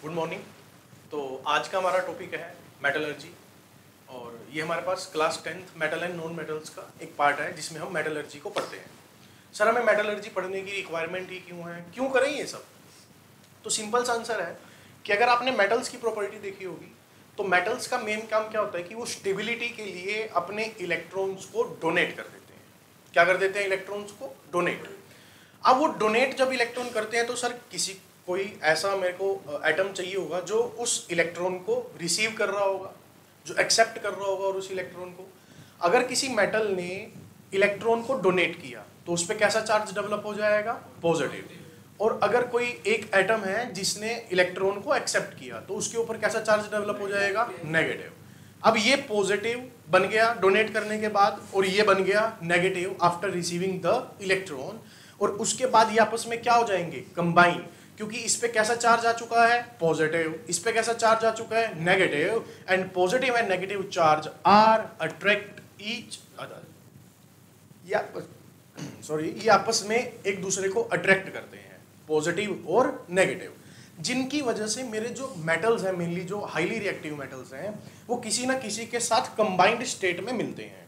Good morning. तो आज का हमारा टॉपिक है मेटलर्जी और ये हमारे पास class 10th metal and non metals का एक पार्ट है जिसमें हम मेटलर्जी को पढ़ते हैं। सर हमें मेटलर्जी पढ़ने की रिक्वायरमेंट ही क्यों है, क्यों करें ये सब? तो सिंपल सा आंसर है कि अगर आपने मेटल्स की प्रॉपर्टी देखी होगी तो मेटल्स का मेन काम क्या होता है कि वो स्टेबिलिटी के लिए अपने इलेक्ट्रॉन्स को डोनेट कर देते हैं। क्या कर देते हैं? इलेक्ट्रॉन्स को डोनेट। अब वो डोनेट जब इलेक्ट्रॉन करते हैं तो सर कोई ऐसा मेरे को एटम चाहिए होगा जो उस इलेक्ट्रॉन को रिसीव कर रहा होगा, जो एक्सेप्ट कर रहा होगा और उस इलेक्ट्रॉन को। अगर किसी मेटल ने इलेक्ट्रॉन को डोनेट किया तो उस पर कैसा चार्ज डेवलप हो जाएगा? पॉजिटिव। और अगर कोई एक एटम है जिसने इलेक्ट्रॉन को एक्सेप्ट किया तो उसके ऊपर कैसा चार्ज डेवलप हो जाएगा? नेगेटिव। अब ये पॉजिटिव बन गया डोनेट करने के बाद और ये बन गया negative after receiving the electron, और उसके बाद ये आपस में क्या हो जाएंगे? कंबाइन। क्योंकि इस पे कैसा चार्ज आ चुका है? पॉजिटिव। इस पे कैसा चार्ज आ चुका है? Negative. And positive and negative charge are attract each other. ये आपस में एक दूसरे को अट्रैक्ट करते हैं, पॉजिटिव और नेगेटिव, जिनकी वजह से मेरे जो मेटल्स हैं, मेनली जो हाईली रिएक्टिव मेटल्स हैं, वो किसी ना किसी के साथ कंबाइंड स्टेट में मिलते हैं।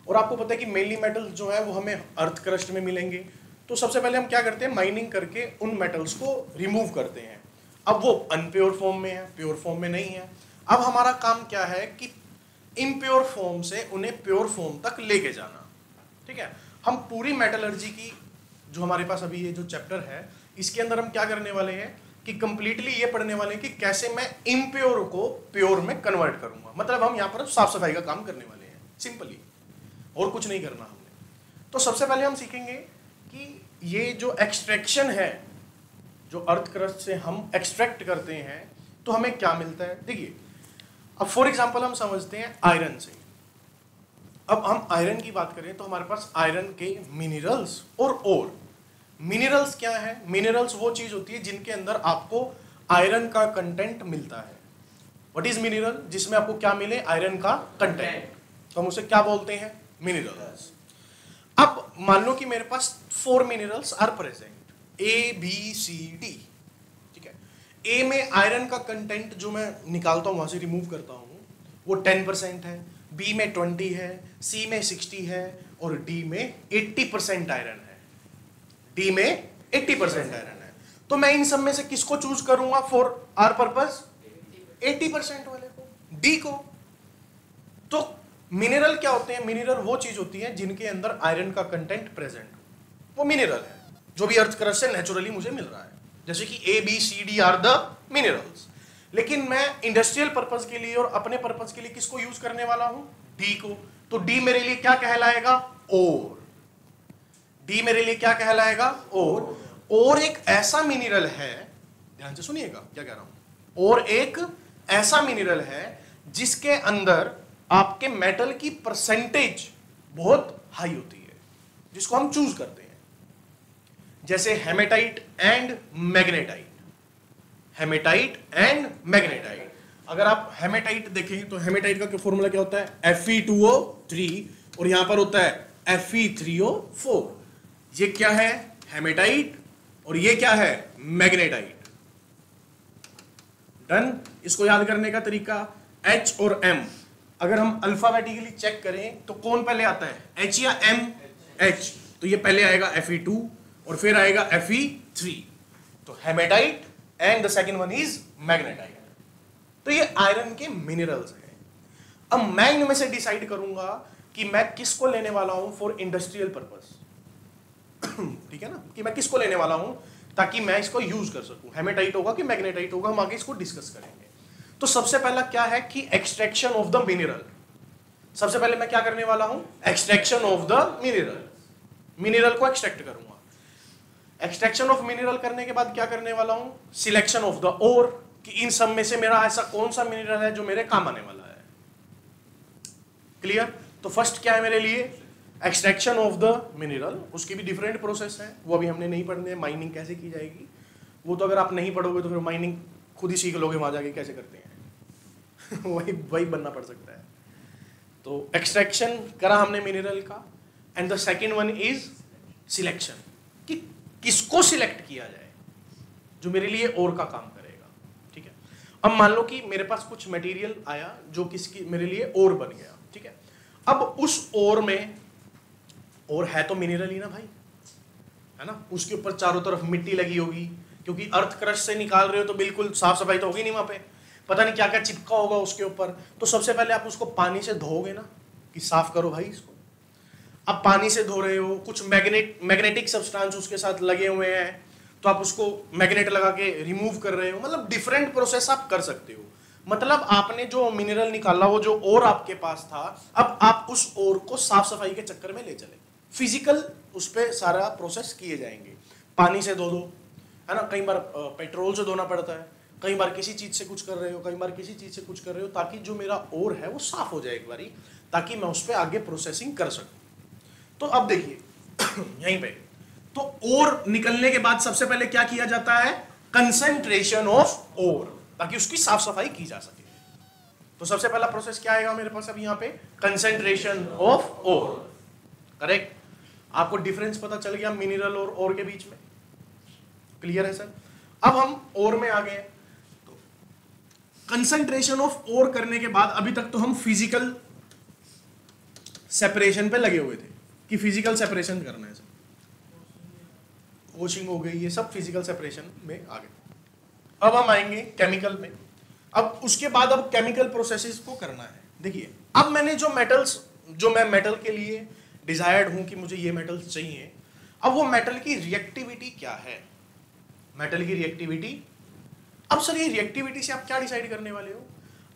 और आपको पता है कि मेनली मेटल्स जो है वो हमें अर्थ क्रस्ट में मिलेंगे। तो सबसे पहले हम क्या करते हैं? माइनिंग करके उन मेटल्स को रिमूव करते हैं। अब वो अनप्योर फॉर्म में है, प्योर फॉर्म में नहीं है। अब हमारा काम क्या है कि इम्प्योर फॉर्म से उन्हें प्योर फॉर्म तक लेके जाना। ठीक है, हम पूरी मेटलर्जी की जो हमारे पास अभी ये जो चैप्टर है इसके अंदर हम क्या करने वाले हैं कि कंप्लीटली ये पढ़ने वाले हैं कि कैसे मैं इम्प्योर को प्योर में कन्वर्ट करूंगा। मतलब हम यहाँ पर साफ सफाई का काम करने वाले हैं, सिंपली, और कुछ नहीं करना हमने। तो सबसे पहले हम सीखेंगे कि ये जो एक्सट्रैक्शन है, जो अर्थ क्रस्ट से हम एक्सट्रैक्ट करते हैं तो हमें क्या मिलता है। देखिए, अब फॉर एग्जांपल हम समझते हैं आयरन से। अब हम आयरन की बात करें तो हमारे पास आयरन के मिनरल्स और ओर। मिनरल्स क्या है? मिनरल्स वो चीज होती है जिनके अंदर आपको आयरन का कंटेंट मिलता है। What is mineral? जिसमें आपको क्या मिले? आयरन का कंटेंट। तो हम उसे क्या बोलते हैं? मिनरल्स। अब मान लो कि मेरे पास 4 minerals are present, A B C D. ठीक है, ए में आयरन का कंटेंट जो मैं निकालता हूं, वहां से रिमूव करता हूं, वो 10% है, बी में 20 है, सी में 60 है और डी में 80% आयरन है। डी में 80% आयरन है। तो मैं इन सब में से किसको चूज करूंगा फॉर आर पर्पस? 80% वाले को, डी को। तो मिनरल क्या होते हैं? मिनरल वो चीज होती है जिनके अंदर आयरन का कंटेंट प्रेजेंट हो, वो मिनरल है, जो भी अर्थ क्रस्ट से नेचुरली मुझे मिल रहा है। जैसे कि A B C D are the minerals. लेकिन मैं इंडस्ट्रियल पर्पस के लिए और अपने पर्पस के लिए किसको यूज करने वाला हूं? डी को। तो डी मेरे लिए क्या कहलाएगा? ओर। डी मेरे लिए क्या कहलाएगा? ओर। और एक ऐसा मिनरल है, ध्यान से सुनिएगा क्या कह रहा हूं, और एक ऐसा मिनरल है जिसके अंदर आपके मेटल की परसेंटेज बहुत हाई होती है, जिसको हम चूज करते हैं। जैसे hematite and magnetite. Hematite and magnetite. अगर आप हेमेटाइट देखें तो हेमेटाइट का फॉर्मूला क्या होता है? Fe2O3 और यहां पर होता है Fe3O4। ये क्या है? हेमेटाइट। और ये क्या है? मैग्नेटाइट। डन। इसको याद करने का तरीका H और M, अगर हम अल्फाबेटिकली चेक करें तो कौन पहले आता है? H या M? H। तो ये पहले आएगा Fe2 और फिर आएगा Fe3। तो hematite and the second one is magnetite. तो ये आयरन के मिनरल्स हैं। अब मैं इनमें से डिसाइड करूंगा कि मैं किसको लेने वाला हूं फॉर इंडस्ट्रियल पर्पस। ठीक है ना, कि मैं किसको लेने वाला हूं ताकि मैं इसको यूज कर सकूं। हेमेटाइट होगा कि मैग्नेटाइट होगा, हम आगे इसको डिस्कस करेंगे। तो सबसे पहला क्या है कि एक्सट्रैक्शन ऑफ द मिनरल। सबसे पहले मैं क्या करने वाला हूं? Extraction of the mineral. Mineral को एक्सट्रैक्ट करूंगा। एक्सट्रैक्शन ऑफ मिनरल करने के बाद क्या करने वाला हूं? सिलेक्शन ऑफ द ओर, कि इन सब में से मेरा ऐसा कौन सा मिनरल है जो मेरे काम आने वाला है। क्लियर? तो फर्स्ट क्या है मेरे लिए? Extraction of the mineral. उसकी भी डिफरेंट प्रोसेस है, वो अभी हमने नहीं पढ़ने। माइनिंग कैसे की जाएगी वो तो अगर आप नहीं पढ़ोगे तो फिर माइनिंग खुद ही सीख लोगे, वहां जाके कैसे करते हैं वही बनना पड़ सकता है। तो एक्सट्रैक्शन करा हमने मिनरल का, and the second one is selection, कि किसको सिलेक्ट किया जाए जो मेरे लिए और का काम करेगा। ठीक है, अब मान लो कि मेरे पास कुछ मटेरियल आया जो किसकी मेरे लिए ओर बन गया, ठीक है। अब उस ओर में, और है तो मिनरल ही ना भाई, है ना, उसके ऊपर चारों तरफ मिट्टी लगी होगी, क्योंकि अर्थ क्रश से निकाल रहे हो तो बिल्कुल साफ सफाई तो होगी नहीं वहां पे, पता नहीं क्या क्या चिपका होगा उसके ऊपर। तो सबसे पहले आप उसको पानी से धोओगे ना, कि साफ करो भाई इसको। अब पानी से धो रहे हो, कुछ मैग्नेटिक सब्सटेंस उसके साथ लगे हुए हैं, तो आप उसको मैग्नेट लगा के रिमूव कर रहे हो। मतलब डिफरेंट प्रोसेस आप कर सकते हो। मतलब आपने जो मिनरल निकाला, वो जो ओर आपके पास था, अब आप उस ओर को साफ सफाई के चक्कर में ले चले, फिजिकल उस पर सारा प्रोसेस किए जाएंगे। पानी से धो दो, है ना, कई बार पेट्रोल से धोना पड़ता है, कई बार किसी चीज से कुछ कर रहे हो, कई बार किसी चीज से कुछ कर रहे हो, ताकि जो मेरा ओर है वो साफ हो जाए एक बारी, ताकि मैं उस पर आगे प्रोसेसिंग कर सकूं। तो अब देखिए यहीं पे, तो ओर निकलने के बाद सबसे पहले क्या किया जाता है, कंसेंट्रेशन ऑफ ओर, ताकि उसकी साफ सफाई की जा सके। तो सबसे पहला प्रोसेस क्या आएगा मेरे पास अब यहाँ पे, कंसेंट्रेशन ऑफ ओर, करेक्ट। आपको डिफरेंस पता चल गया मिनरल और ओर के बीच में, क्लियर है सर। अब हम ओर में आ गए, तो कंसेंट्रेशन ऑफ ओर करने के बाद अभी तक तो हम फिजिकल सेपरेशन पे लगे हुए थे कि फिजिकल सेपरेशन करना है सर, वॉशिंग हो गई, ये सब फिजिकल सेपरेशन में आ गए। अब हम आएंगे केमिकल में। अब उसके बाद अब केमिकल प्रोसेसेस को करना है। देखिए अब मैंने जो मेटल्स, जो मैं मेटल के लिए डिजायर्ड हूं कि मुझे ये मेटल्स चाहिए, अब वो मेटल की रिएक्टिविटी क्या है, मेटल की रिएक्टिविटी। अब सर ये रिएक्टिविटी से आप क्या डिसाइड करने वाले हो,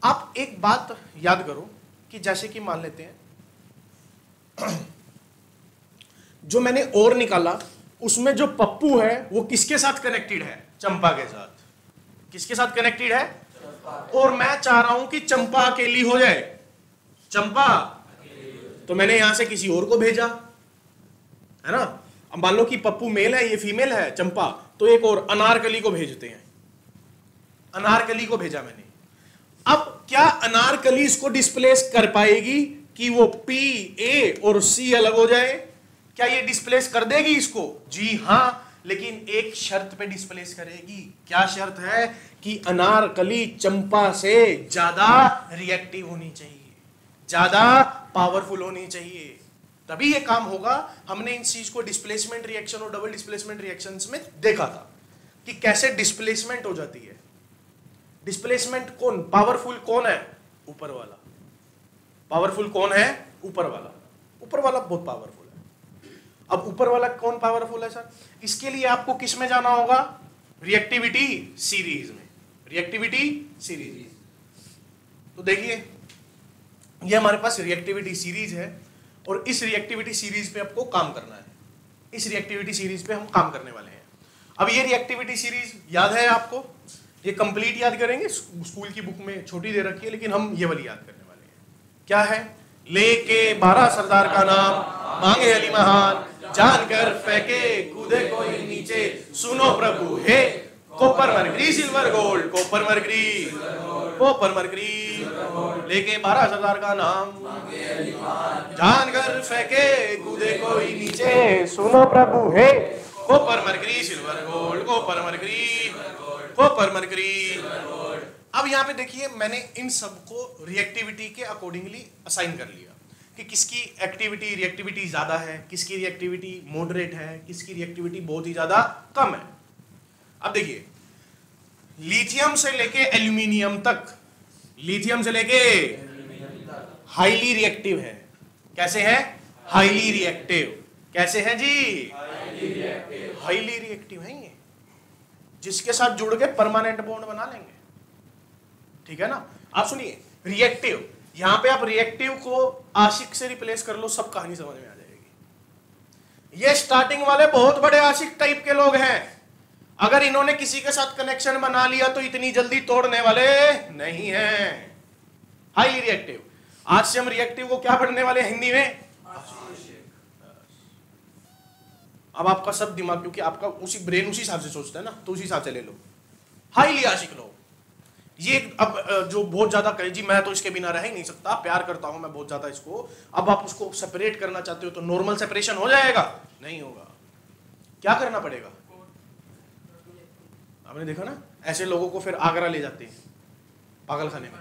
आप एक बात याद करो कि जैसे कि मान लेते हैं जो मैंने ओर निकाला, उसमें जो पप्पू है वो किसके साथ कनेक्टेड है, चंपा के साथ। किसके साथ कनेक्टेड है, और मैं चाह रहा हूं कि चंपा अकेली हो जाए, चंपा, तो मैंने यहां से किसी और को भेजा, है ना। अब मान लो कि पप्पू मेल है, ये फीमेल है चंपा, तो एक और अनारकली को भेजते हैं, अनारकली को भेजा मैंने। अब क्या अनारकली इसको डिस्प्लेस कर पाएगी कि वो पी, ए और सी अलग हो जाए, क्या ये डिस्प्लेस कर देगी इसको, जी हां, लेकिन एक शर्त पे डिस्प्लेस करेगी। क्या शर्त है, कि अनारकली चंपा से ज्यादा रिएक्टिव होनी चाहिए, ज्यादा पावरफुल होनी चाहिए, तभी ये काम होगा। हमने इन चीज को डिस्प्लेसमेंट रिएक्शन और डबल डिस्प्लेसमेंट रिएक्शंस में देखा था कि कैसे डिस्प्लेसमेंट हो जाती है। डिस्प्लेसमेंट कौन, पावरफुल कौन है, ऊपर वाला। पावरफुल कौन है, ऊपर वाला। ऊपर वाला बहुत पावरफुल है। अब ऊपर वाला कौन पावरफुल है सर, इसके लिए आपको किस में जाना होगा, रिएक्टिविटी सीरीज में, रिएक्टिविटी सीरीज। तो देखिए ये हमारे पास रिएक्टिविटी सीरीज है, और इस रिएक्टिविटी सीरीज पे आपको काम करना है। इस रिएक्टिविटी सीरीज पे हम काम करने वाले हैं। अब ये रिएक्टिविटी सीरीज याद है आपको, ये कंप्लीट याद करेंगे, स्कूल की बुक में छोटी दे रखी है, लेकिन हम ये वाली याद करने वाले हैं। क्या है, लेके 12 सरदार का नाम, मांगे अली महान, जानकर फेंके कूदे कोई नीचे, सुनो प्रभु हे, copper mercury silver gold, copper mercury, copper mercury, लेके 12 सरदार का नाम, जानकर फेंके कूदे कोई नीचे, सुनो प्रभु हे, copper mercury silver gold, copper mercury, copper mercury. अब यहाँ पे देखिए मैंने इन सबको रिएक्टिविटी के अकॉर्डिंगली असाइन कर लिया कि किसकी एक्टिविटी रिएक्टिविटी ज्यादा है, किसकी रिएक्टिविटी मॉडरेट है, किसकी रिएक्टिविटी बहुत ही ज्यादा कम है। अब देखिए लिथियम से लेके एल्यूमिनियम तक, लिथियम से लेके हाईली रिएक्टिव है। कैसे है, हाईली रिएक्टिव। कैसे है जी, हाईली रिएक्टिव है ये, जिसके साथ जुड़ के परमानेंट बॉन्ड बना लेंगे, ठीक है ना। आप सुनिए रिएक्टिव, यहां पे आप रिएक्टिव को आशिक से रिप्लेस कर लो, सब कहानी समझ में आ जाएगी। ये स्टार्टिंग वाले बहुत बड़े आशिक टाइप के लोग हैं, अगर इन्होंने किसी के साथ कनेक्शन बना लिया तो इतनी जल्दी तोड़ने वाले नहीं हैं। Highly reactive. आज से हम रिएक्टिव को क्या पढ़ने वाले हैं हिंदी में, अब आपका सब दिमाग, क्योंकि आपका उसी ब्रेन उसी हिसाब से सोचता है ना, तो उसी हिसाब से ले लो। हाईली आशिक लोग, ये अब जो बहुत ज्यादा कहे जी मैं तो इसके बिना रह ही नहीं सकता, प्यार करता हूं मैं बहुत ज्यादा इसको, अब आप उसको सेपरेट करना चाहते हो तो नॉर्मल सेपरेशन हो जाएगा, नहीं होगा। क्या करना पड़ेगा, आपने देखा ना, ऐसे लोगों को फिर आगरा ले जाते हैं, पागल खाने में।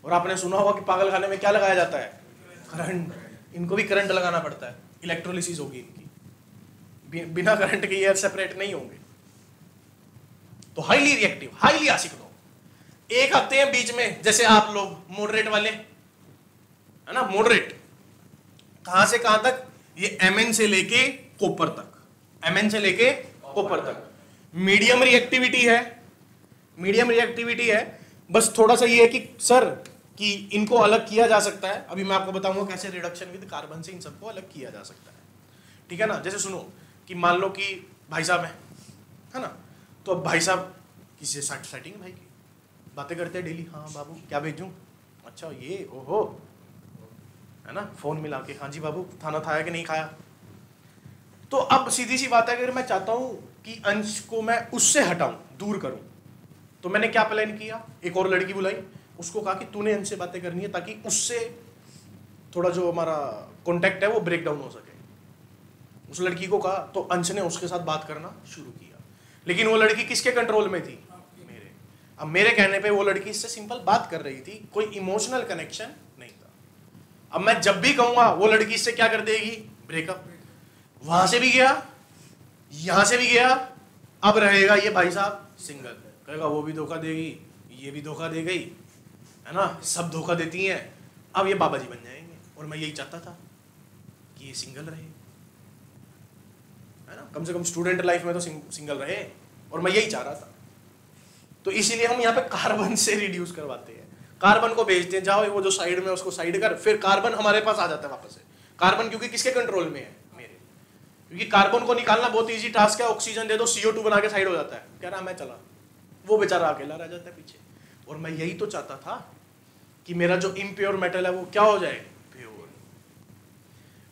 और आपने सुना होगा कि पागल खाने में क्या लगाया जाता है? करंट। इनको भी करंट लगाना पड़ता है, इलेक्ट्रोलिसिस होगी इनकी, बिना करंट के एयर सेपरेट नहीं होंगे। तो हाईली रिएक्टिव, हाईली एसिडिक लोग एक आते हैं बीच में, जैसे आप लोग मॉडरेट वाले, है ना, मॉडरेट। कहां से कहां तक? ये Mn से लेके कॉपर तक, Mn से लेके कॉपर तक। मीडियम रिएक्टिविटी है, मीडियम रिएक्टिविटी है। बस थोड़ा सा ये है कि सर कि इनको अलग किया जा सकता है। अभी मैं आपको बताऊंगा कैसे रिडक्शन विद कार्बन से इन सबको अलग किया जा सकता है, ठीक है ना। जैसे सुनो कि मान लो कि भाई साहब है ना, तो अब भाई साहब किसी से सेटिंग भाई की बातें करते हैं डेली, हाँ बाबू क्या भेजूं, अच्छा ये ओहो, है ना, फोन मिला के, हाँ जी बाबू खाना खाया कि नहीं खाया। तो अब सीधी सी बात है, अगर मैं चाहता हूं कि अंश को मैं उससे हटाऊं, दूर करूं, तो मैंने क्या प्लान किया, एक और लड़की बुलाई, उसको कहा कि तूने अंश से बातें करनी है ताकि उससे थोड़ा जो हमारा कॉन्टेक्ट है वो ब्रेक डाउन हो सके। उस लड़की को कहा, तो अंश ने उसके साथ बात करना शुरू किया, लेकिन वो लड़की किसके कंट्रोल में थी? मेरे। अब मेरे कहने पे वो लड़की इससे सिंपल बात कर रही थी, कोई इमोशनल कनेक्शन नहीं था। अब मैं जब भी कहूंगा वो लड़की इससे क्या कर देगी? ब्रेकअप। वहां से भी गया, यहां से भी गया, अब रहेगा ये भाई साहब सिंगल। कहेगा वो भी धोखा देगी, ये भी धोखा दे गई, है ना, सब धोखा देती हैं, अब ये बाबा जी बन जाएंगे। और मैं यही चाहता था कि ये सिंगल रहे, है ना, कम से कम स्टूडेंट लाइफ में तो सिंगल रहे, और मैं यही चाह रहा था। तो इसीलिए हम यहाँ पे कार्बन से रिड्यूस करवाते हैं, कार्बन को भेजते हैं, जाओ वो जो साइड में उसको साइड कर, फिर कार्बन हमारे पास आ जाता है वापस से। कार्बन क्योंकि किसके कंट्रोल में है? मेरे। क्योंकि कार्बन को निकालना बहुत इजी टास्क है, ऑक्सीजन दे दो, CO2 बना के साइड हो जाता है, कह रहा मैं चला, वो बेचारा अकेला रह जाता है पीछे। और मैं यही तो चाहता था कि मेरा जो इम्प्योर मेटल है वो क्या हो जाए? प्योर।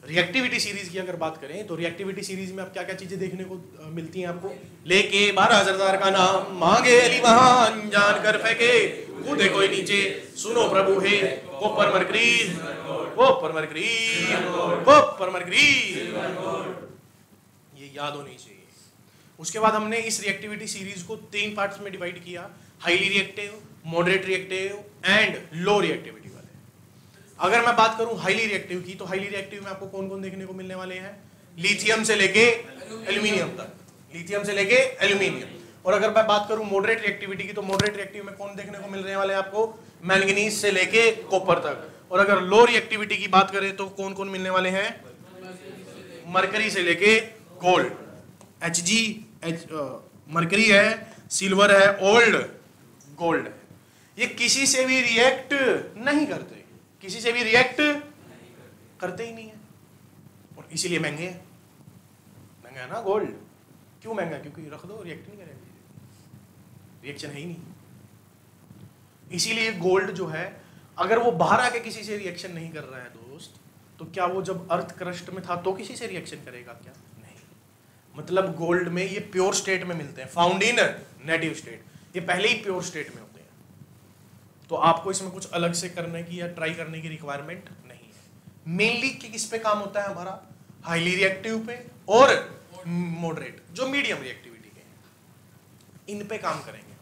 रिएक्टिविटी सीरीज की अगर बात करें तो रिएक्टिविटी सीरीज में अब क्या क्या चीजें देखने को मिलती हैं आपको? लेके 12,000 का नाम, मांगे अली महान, जान कर फेंके कूदे कोई नीचे, सुनो प्रभु है copper mercury, copper mercury, copper mercury, ये याद होनी चाहिए। उसके बाद हमने इस रिएक्टिविटी सीरीज को 3 पार्ट्स में डिवाइड किया, highly reactive, moderate reactive and low reactivity वाले। अगर मैं बात करूं हाईली रिएक्टिव की, तो हाईली रिएक्टिव में आपको कौन कौन देखने को मिलने वाले हैं? लिथियम से लेके एल्यूमिनियम तक, लिथियम से लेके एल्यूमिनियम। और अगर मैं बात करूं मॉडरेट रिएक्टिविटी की, तो मॉडरेट रिएक्टिव में कौन देखने को मिलने वाले हैं आपको? मैंगनीज से लेके कॉपर तक। और अगर लो रिएक्टिविटी की बात करें तो कौन कौन मिलने वाले हैं? मरकरी से लेके गोल्ड, मरकरी है, सिल्वर है, ओल्ड, गोल्ड है। ये किसी से भी रिएक्ट नहीं करते, किसी से भी रिएक्ट करते ही नहीं है, और इसीलिए महंगे हैं। महंगा है ना गोल्ड, क्यों महंगा? क्योंकि रख दो रिएक्ट नहीं करेंगे, रिएक्शन है ही नहीं। इसीलिए गोल्ड जो है, अगर वो बाहर आके किसी से रिएक्शन नहीं कर रहा है दोस्त, तो क्या वो जब अर्थ क्रस्ट में था तो किसी से रिएक्शन करेगा क्या? नहीं। मतलब गोल्ड में ये प्योर स्टेट में मिलते हैं, फाउंड इन नेटिव स्टेट, ये पहले ही प्योर स्टेट में होते हैं। तो आपको इसमें कुछ अलग से करने की या ट्राई करने की रिक्वायरमेंट नहीं है। मेनली किस पे काम होता है हमारा? हाईली रिएक्टिव पे और मॉडरेट, जो मीडियम रिएक्टिविटी के हैं, इन पे काम करेंगे,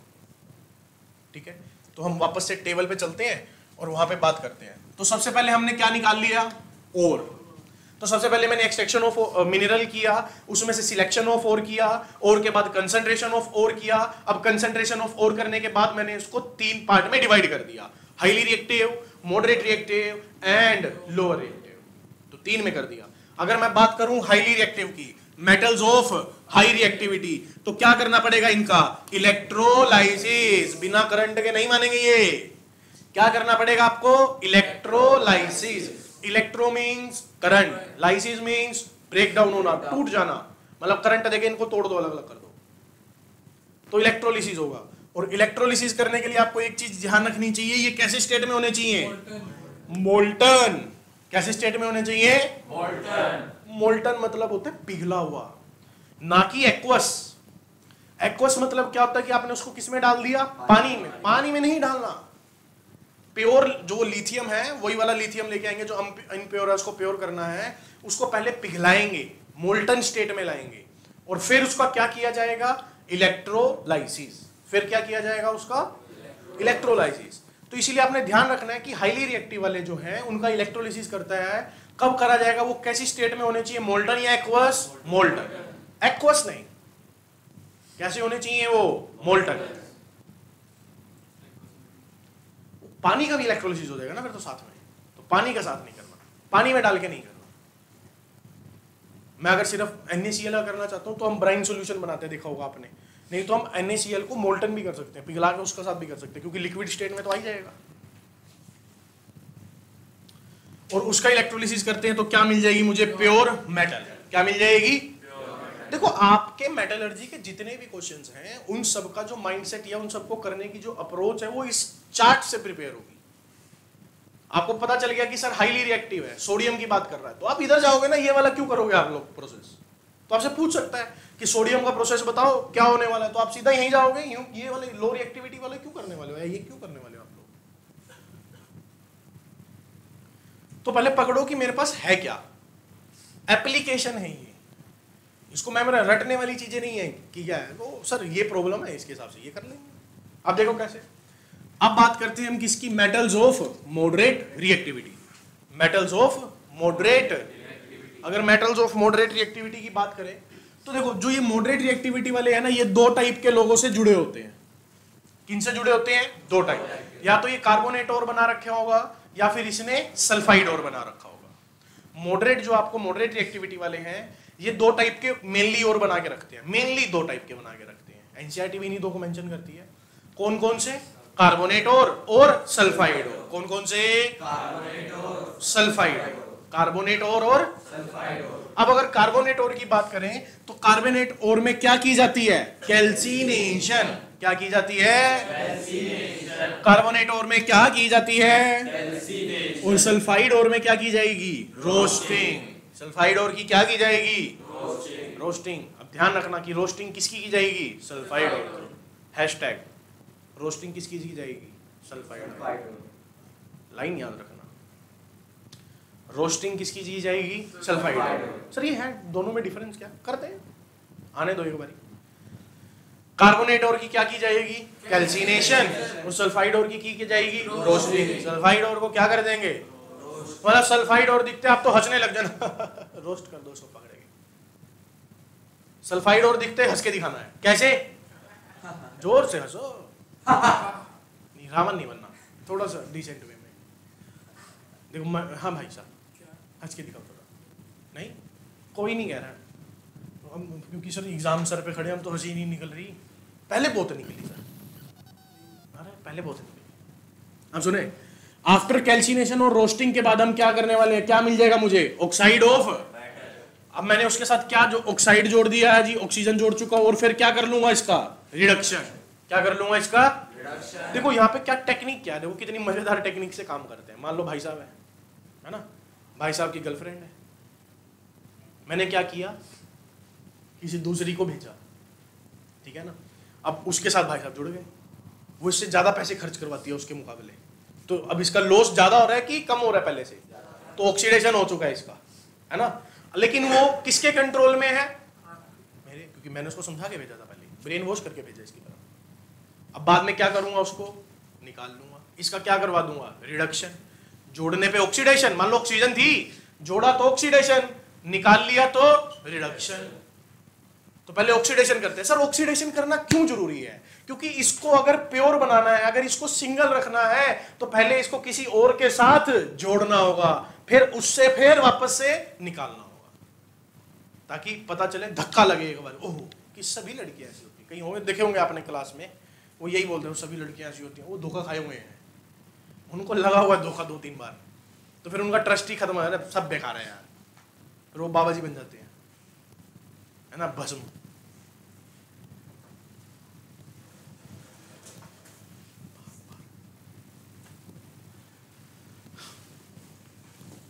ठीक है। तो हम वापस से टेबल पे चलते हैं और वहां पे बात करते हैं। तो सबसे पहले हमने क्या निकाल लिया? ओर। तो सबसे पहले मैंने एक्सट्रैक्शन ऑफ मिनरल किया, उसमें से सिलेक्शन ऑफ ओर किया, ओर के बाद कंसंट्रेशन ऑफ ओर किया। अब कंसंट्रेशन ऑफ ओर करने के बाद मैंने इसको 3 पार्ट में डिवाइड कर दिया, highly reactive, moderate reactive and lower reactive, तो 3 में कर दिया। अगर मैं बात करूं हाईली रिएक्टिव की, मेटल्स ऑफ हाई रिएक्टिविटी, तो क्या करना पड़ेगा इनका? इलेक्ट्रोलाइसिस। बिना करंट के नहीं मानेंगे ये, क्या करना पड़ेगा आपको? Electrolysis. Electro means current, lysis means break down होना, टूट जाना, मतलब करंट देके इनको तोड़ दो, अलग अलग कर दो, तो इलेक्ट्रोलिसिस होगा। और इलेक्ट्रोलिसिस करने के लिए आपको एक चीज ध्यान रखनी चाहिए, ये कैसे स्टेट में होने चाहिए? मोल्टन। कैसे स्टेट में होने चाहिए? मोल्टन। मोल्टन मतलब होता है पिघला हुआ, ना कि एक्वस। एक्वस मतलब क्या होता है कि आपने उसको किस में डाल दिया? पानी में। पानी में नहीं डालना। प्योर जो लिथियम है वही वाला लिथियम लेके आएंगे, जो इनप्योर है उसको प्योर करना है, उसको पहले पिघलाएंगे, मोल्टन स्टेट में लाएंगे, और फिर उसका क्या किया जाएगा? इलेक्ट्रोलाइसिस। फिर क्या किया जाएगा उसका? इलेक्ट्रोलाइसिस। तो इसीलिए आपने ध्यान रखना है कि हाईली रिएक्टिव वाले जो हैं उनका इलेक्ट्रोलिसिस करता है कब करा जाएगा, वो कैसी स्टेट में होने चाहिए, मोल्टन या एक्वस, मोल्टन, एक्वस नहीं, कैसे होने चाहिए वो, मोल्टन। पानी का भी इलेक्ट्रोलिसिस हो जाएगा ना फिर तो साथ में, तो पानी का साथ नहीं करना, पानी में डाल के नहीं करना। मैं अगर सिर्फ NaCl करना चाहता हूं तो हम ब्राइन सॉल्यूशन बनाते हैं, देखा होगा आपने, नहीं तो हम NaCl को मोल्टन भी कर सकते हैं, पिघला के उसका साथ भी कर सकते हैं, क्योंकि लिक्विड स्टेट में तो आ ही जाएगा। और उसका इलेक्ट्रोलिसिस करते हैं तो क्या मिल जाएगी मुझे, प्योर मेटल। क्या मिल जाएगी? देखो आपके मेटलर्जी के जितने भी क्वेश्चंस हैं उन सबका जो माइंडसेट या उन सबको करने की जो अप्रोच है वो इस चार्ट से प्रिपेयर होगी। आपको पता चल गया कि सर हाईली रिएक्टिव है, सोडियम की बात कर रहा है, तो आप इधर जाओगे ना, ये वाला क्यों करोगे आप लोग प्रोसेस, तो आपसे पूछ सकता है कि सोडियम का प्रोसेस बताओ क्या होने वाला है, तो आप सीधा यहीं जाओगे, ये वाले लो रिएक्टिविटी वाले क्यों करने वाले हो, ये क्यों करने वाले हो आप लोग। तो पहले पकड़ो कि मेरे पास है क्या, एप्लीकेशन है ये, इसको मैं मेरा रटने वाली चीजें नहीं है कि क्या है, तो सर ये प्रॉब्लम है इसके हिसाब से ये कर लेंगे। अब देखो कैसे, अब बात करते हैं हम किसकी, metals of moderate reactivity, metals of moderate. अगर मेटल्स ऑफ मॉडरेट रिएक्टिविटी की बात करें तो देखो जो ये मॉडरेट रिएक्टिविटी वाले हैं ना, ये दो टाइप के लोगों से जुड़े होते हैं। किनसे जुड़े होते हैं? दो टाइप, या तो ये कार्बोनेट और बना रखा होगा या फिर इसने सल्फाइड और बना रखा होगा। मॉडरेट जो आपको मॉडरेट रिएक्टिविटी वाले हैं ये दो टाइप के मेनली और बना के रखते हैं, मेनली दो टाइप के बना के रखते हैं। एनसीईआरटी भी इन्हीं दो को मेंशन करती है, कौन कौन से, कार्बोनेट और सल्फाइड और। कौन कौन से? कार्बोनेट और सल्फाइड, कार्बोनेट और सल्फाइड और। अब अगर कार्बोनेट और की बात करें तो कार्बोनेट और में क्या की जाती है, कैल्सिनेशन। क्या की जाती है? कैल्सिनेशन। कार्बोनेट और में क्या की जाती है? कैल्सिनेशन। और सल्फाइड और में क्या की जाएगी? रोस्टिंग। सल्फाइड और की क्या की जाएगी? रोस्टिंग। रोस्टिंग। अब ध्यान रखना कि रोस्टिंग किसकी की जाएगी? सल्फाइड और की। हैशटैग रोस्टिंग किसकी की जाएगी? सल्फाइड। लाइन याद रखना, रोस्टिंग किसकी की जाएगी? सल्फाइड। सर ये है दोनों में डिफरेंस क्या, करते हैं, आने दो एक बारी। कार्बोनेट और की क्या की जाएगी? कैल्सिनेशन। और सल्फाइड और की जाएगी? रोस्टिंग। सल्फाइड और को क्या कर देंगे? मतलब सल्फाइड और दिखते आप तो हंसने लग जाना रोस्ट कर दो, उसको पकड़ेंगे। सल्फाइड और दिखते हंस के दिखाना है, कैसे? जोर से हंसो नहीं, रावण नहीं बनना, थोड़ा सा डिसेंट वे में। देखो हाँ भाई साहब हंस के दिखाओ थोड़ा। नहीं कोई नहीं कह रहा है हम, क्योंकि सर एग्जाम सर पे खड़े हम तो हंसी नहीं निकल रही, पहले बहुत निकली सर, अरे पहले बहुत निकली। अब सुने, आफ्टर कैल्सिनेशन और रोस्टिंग के बाद हम क्या करने वाले हैं, क्या मिल जाएगा मुझे? Oxide of. अब मैंने उसके साथ क्या जो ऑक्साइड जोड़ दिया है जी, ऑक्सीजन जोड़ चुका हूं, और फिर क्या कर लूंगा इसका? रिडक्शन। क्या कर लूंगा इसका? रिडक्शन। देखो यहाँ पे क्या टेक्निक क्या है, देखो कितनी मजेदार टेक्निक से काम करते हैं। मान लो भाई साहब है ना, भाई साहब की गर्लफ्रेंड है, मैंने क्या किया, किसी दूसरी को भेजा, ठीक है ना, अब उसके साथ भाई साहब जुड़ गए, वो इससे ज्यादा पैसे खर्च करवाती है उसके मुकाबले, तो अब इसका लॉस ज्यादा हो रहा है कि कम हो रहा है पहले से? तो ऑक्सीडेशन हो चुका है इसका, है ना। लेकिन वो किसके कंट्रोल में है? मेरे, क्योंकि मैंने उसको समझा के भेजा था, पहले ब्रेन वॉश करके भेजा इसकी तरफ। अब बाद में क्या करूंगा, उसको निकाल लूंगा, इसका क्या करवा दूंगा? रिडक्शन। जोड़ने पे ऑक्सीडेशन, मान लो ऑक्सीजन थी, जोड़ा तो ऑक्सीडेशन, निकाल लिया तो रिडक्शन। तो पहले ऑक्सीडेशन करते हैं। सर ऑक्सीडेशन करना क्यों जरूरी है? क्योंकि इसको अगर प्योर बनाना है, अगर इसको सिंगल रखना है, तो पहले इसको किसी और के साथ जोड़ना होगा, फिर उससे फिर वापस से निकालना होगा, ताकि पता चले, धक्का लगे एक बार, ओह कि सभी लड़कियां ऐसी होती हैं। कहीं होंगे, देखे होंगे आपने क्लास में, वो यही बोलते हैं सभी लड़कियां ऐसी होती हैं, वो धोखा खाए हुए हैं, उनको लगा हुआ धोखा 2-3 बार, तो फिर उनका ट्रस्ट ही खत्म हो जाता है, सब बेकार है यार, फिर वो बाबा जी बन जाते हैं, है ना, भस्म।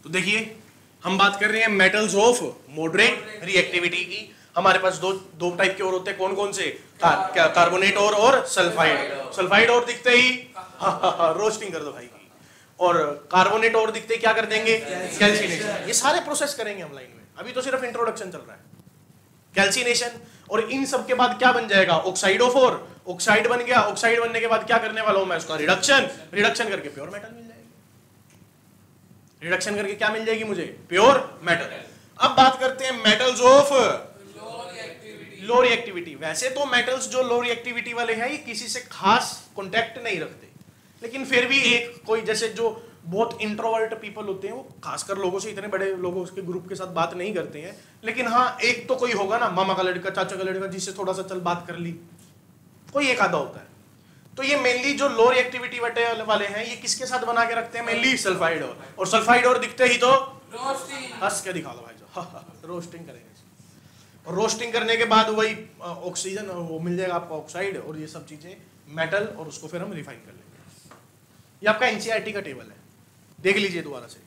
तो देखिए हम बात कर रहे हैं मेटल्स ऑफ मॉडरेट रिएक्टिविटी की। हमारे पास दो टाइप के और होते हैं, कौन कौन से? कार्बोनेट और सल्फाइड। सल्फाइड और दिखते ही रोस्टिंग कर दो भाई की, और कार्बोनेट और दिखते ही क्या कर देंगे? कैल्सिनेशन। ये सारे प्रोसेस करेंगे हम लाइन में, अभी तो सिर्फ इंट्रोडक्शन चल रहा है। कैल्सिनेशन, और इन सब के बाद क्या बन जाएगा? ऑक्साइड ऑफ ऑक्साइड बन गया, ऑक्साइड बनने के बाद क्या करने वाला हूं मैं उसका रिडक्शन, रिडक्शन करके प्योर मेटल मिल जाएगी, रिडक्शन करके क्या मिल जाएगी मुझे, प्योर मेटल। अब बात करते हैं मेटल्स ऑफ लो रिएक्टिविटी। वैसे तो मेटल्स जो लो रिएक्टिविटी वाले हैं ये किसी से खास कांटेक्ट नहीं रखते, लेकिन फिर भी एक कोई जैसे जो बहुत इंट्रोवर्ट पीपल होते हैं वो खासकर लोगों से, इतने बड़े लोगों के ग्रुप के साथ बात नहीं करते हैं, लेकिन हाँ एक तो कोई होगा ना मामा का लड़का, चाचा का लड़का, जिससे थोड़ा सा चल बात कर ली, कोई एक आधा होता है। तो ये मेनली जो लो रिएक्टिविटी वाले हैं ये किसके साथ बना के रखते हैं, मेनली सल्फाइड और सल्फाइड और दिखते ही तो हंस के दिखा दो भाई, जो रोस्टिंग करेंगे, और रोस्टिंग करने के बाद वही ऑक्सीजन वो मिल जाएगा आपका ऑक्साइड और ये सब चीजें मेटल, और उसको फिर हम रिफाइन कर लेंगे। ये आपका एनसीईआरटी का टेबल है, देख लीजिए दोबारा से।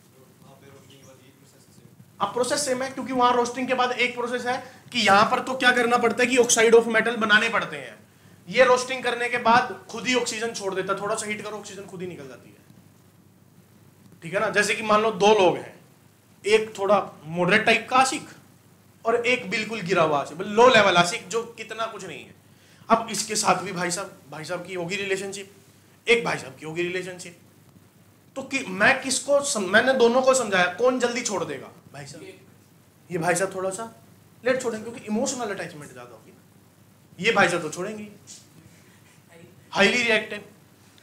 अब प्रोसेस सेम है, क्योंकि वहां रोस्टिंग के बाद एक प्रोसेस है कि यहां पर तो क्या करना पड़ता है कि ऑक्साइड ऑफ मेटल बनाने पड़ते हैं। ये रोस्टिंग करने के बाद खुद ही ऑक्सीजन छोड़ देता है, थोड़ा सा हीट करो ऑक्सीजन खुद ही निकल जाती है, ठीक है ना। जैसे कि मान लो दो लोग हैं, एक थोड़ा मॉडरेट टाइप का आशिक और एक बिल्कुल गिरा हुआ आशिक, लो लेवल आशिक जो कितना कुछ नहीं है। अब इसके साथ भी भाई साहब की होगी रिलेशनशिप, एक भाई साहब की होगी रिलेशनशिप, तो मैं किसको मैंने दोनों को समझाया, कौन जल्दी छोड़ देगा, भाई साहब। ये भाई साहब थोड़ा सा लेट छोड़ेंगे क्योंकि इमोशनल अटैचमेंट ज्यादा होगी, ये भाई साहब तो छोड़ेंगे हाईली रिएक्टिव,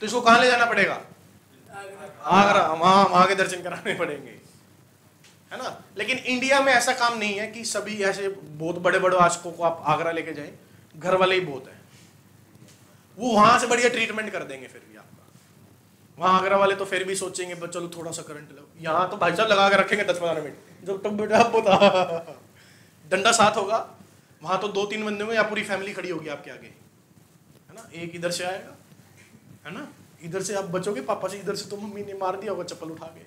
तो इसको कहां ले जाना पड़ेगा, आगरा, वहां के दर्शन कराने पड़ेंगे, है ना। लेकिन इंडिया में ऐसा काम नहीं है कि सभी ऐसे बहुत बड़े बड़े आशिकों को आप आगरा लेके जाएं, घर वाले ही बहुत है, वो वहां से बढ़िया ट्रीटमेंट कर देंगे फिर भी आपका। वहां आगरा वाले तो फिर भी सोचेंगे बस चलो थोड़ा सा करंट लो, यहाँ तो भाई साहब लगा के रखेंगे 10-15 मिनट, जब तक बेटा आप डंडा साथ होगा, वहां तो 2-3 बंदे होंगे या पूरी फैमिली खड़ी होगी आपके आगे, है ना। एक इधर से आएगा, है ना, इधर से आप बचोगे पापा से, इधर से तो मम्मी ने मार दिया होगा चप्पल उठा के।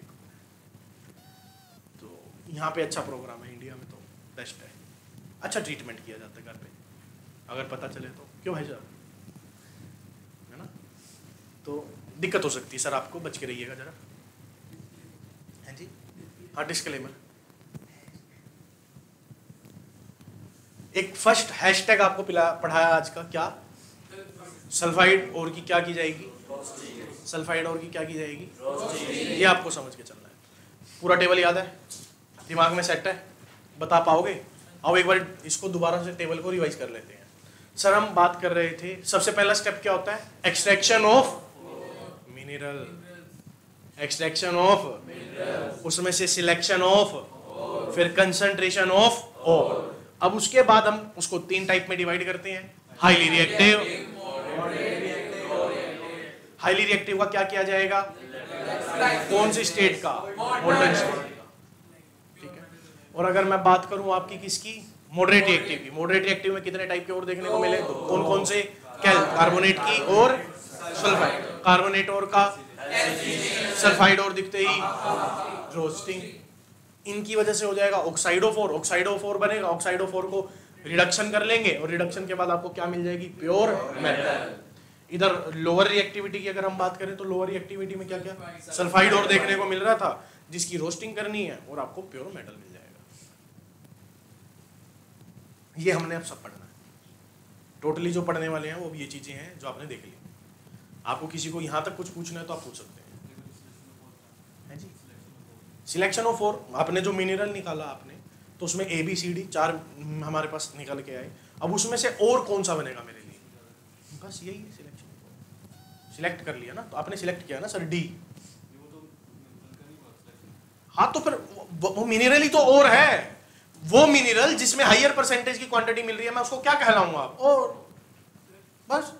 तो यहाँ पे अच्छा प्रोग्राम है, इंडिया में तो बेस्ट है, अच्छा ट्रीटमेंट किया जाता है घर पे, अगर पता चले तो, क्यों भाई साहब, है ना। तो दिक्कत हो सकती है सर, आपको बच के रहिएगा जरा, है जी। हाँ डिस्क्लेमर, एक फर्स्ट हैशटैग आपको पढ़ाया आज का, क्या, सल्फाइड और की क्या की जाएगी, सल्फाइड और की क्या की जाएगी, ये आपको समझ के चलना है। पूरा टेबल याद है, दिमाग में सेट है, बता पाओगे। अब एक बार इसको दोबारा से टेबल को रिवाइज कर लेते हैं। सर हम बात कर रहे थे, सबसे पहला स्टेप क्या होता है, extraction of mineral, extraction of, उसमें से सिलेक्शन ऑफ, फिर कंसंट्रेशन ऑफ ओर। अब उसके बाद हम उसको 3 टाइप में डिवाइड करते हैं, हाईली रिएक्टिव, हाईली रिएक्टिव का क्या किया जाएगा, कौन सी स्टेट का, मॉडरेट स्टेट का, ठीक है। और अगर मैं बात करूं आपकी किसकी, मॉडरेट रिएक्टिव की, मॉडरेट रिएक्टिव में कितने टाइप के और देखने को मिले, तो कौन कौन से, कार्बोनेट की और सल्फाइड, कार्बोनेट और का, सल्फाइड और दिखते ही रोस्टिंग, इनकी वजह से हो जाएगा ऑक्साइडोफोर, ऑक्साइडोफोर बनेगा, ऑक्साइडोफोर को रिडक्शन कर लेंगे और रिडक्शन के बाद आपको क्या मिल जाएगी, प्योर मेटल। इधर लोअर रिएक्टिविटी की अगर हम बात करें तो लोअर रिएक्टिविटी में क्या क्या, सल्फाइड और देखने को मिल रहा था जिसकी रोस्टिंग करनी है और आपको प्योर मेटल मिल जाएगा। ये हमने अब सब पढ़ना है, टोटली जो पढ़ने वाले हैं वो ये चीजें हैं जो आपने देख ली। आपको किसी को यहाँ तक कुछ पूछना है तो आप पूछ सकते हैं जी। सिलेक्शन ऑफ 4, आपने जो मिनरल निकाला आपने, तो उसमें ABCD 4 हमारे पास निकल के आए, अब उसमें से और कौन सा बनेगा मेरे लिए, बस यही है सिलेक्शन। सिलेक्ट कर लिया ना, तो आपने सिलेक्ट किया ना सर D, हाँ तो फिर वो मिनरल ही तो और है, वो मिनरल जिसमें हायर परसेंटेज की क्वांटिटी मिल रही है, मैं उसको क्या कहलाऊंगा आप, और बस।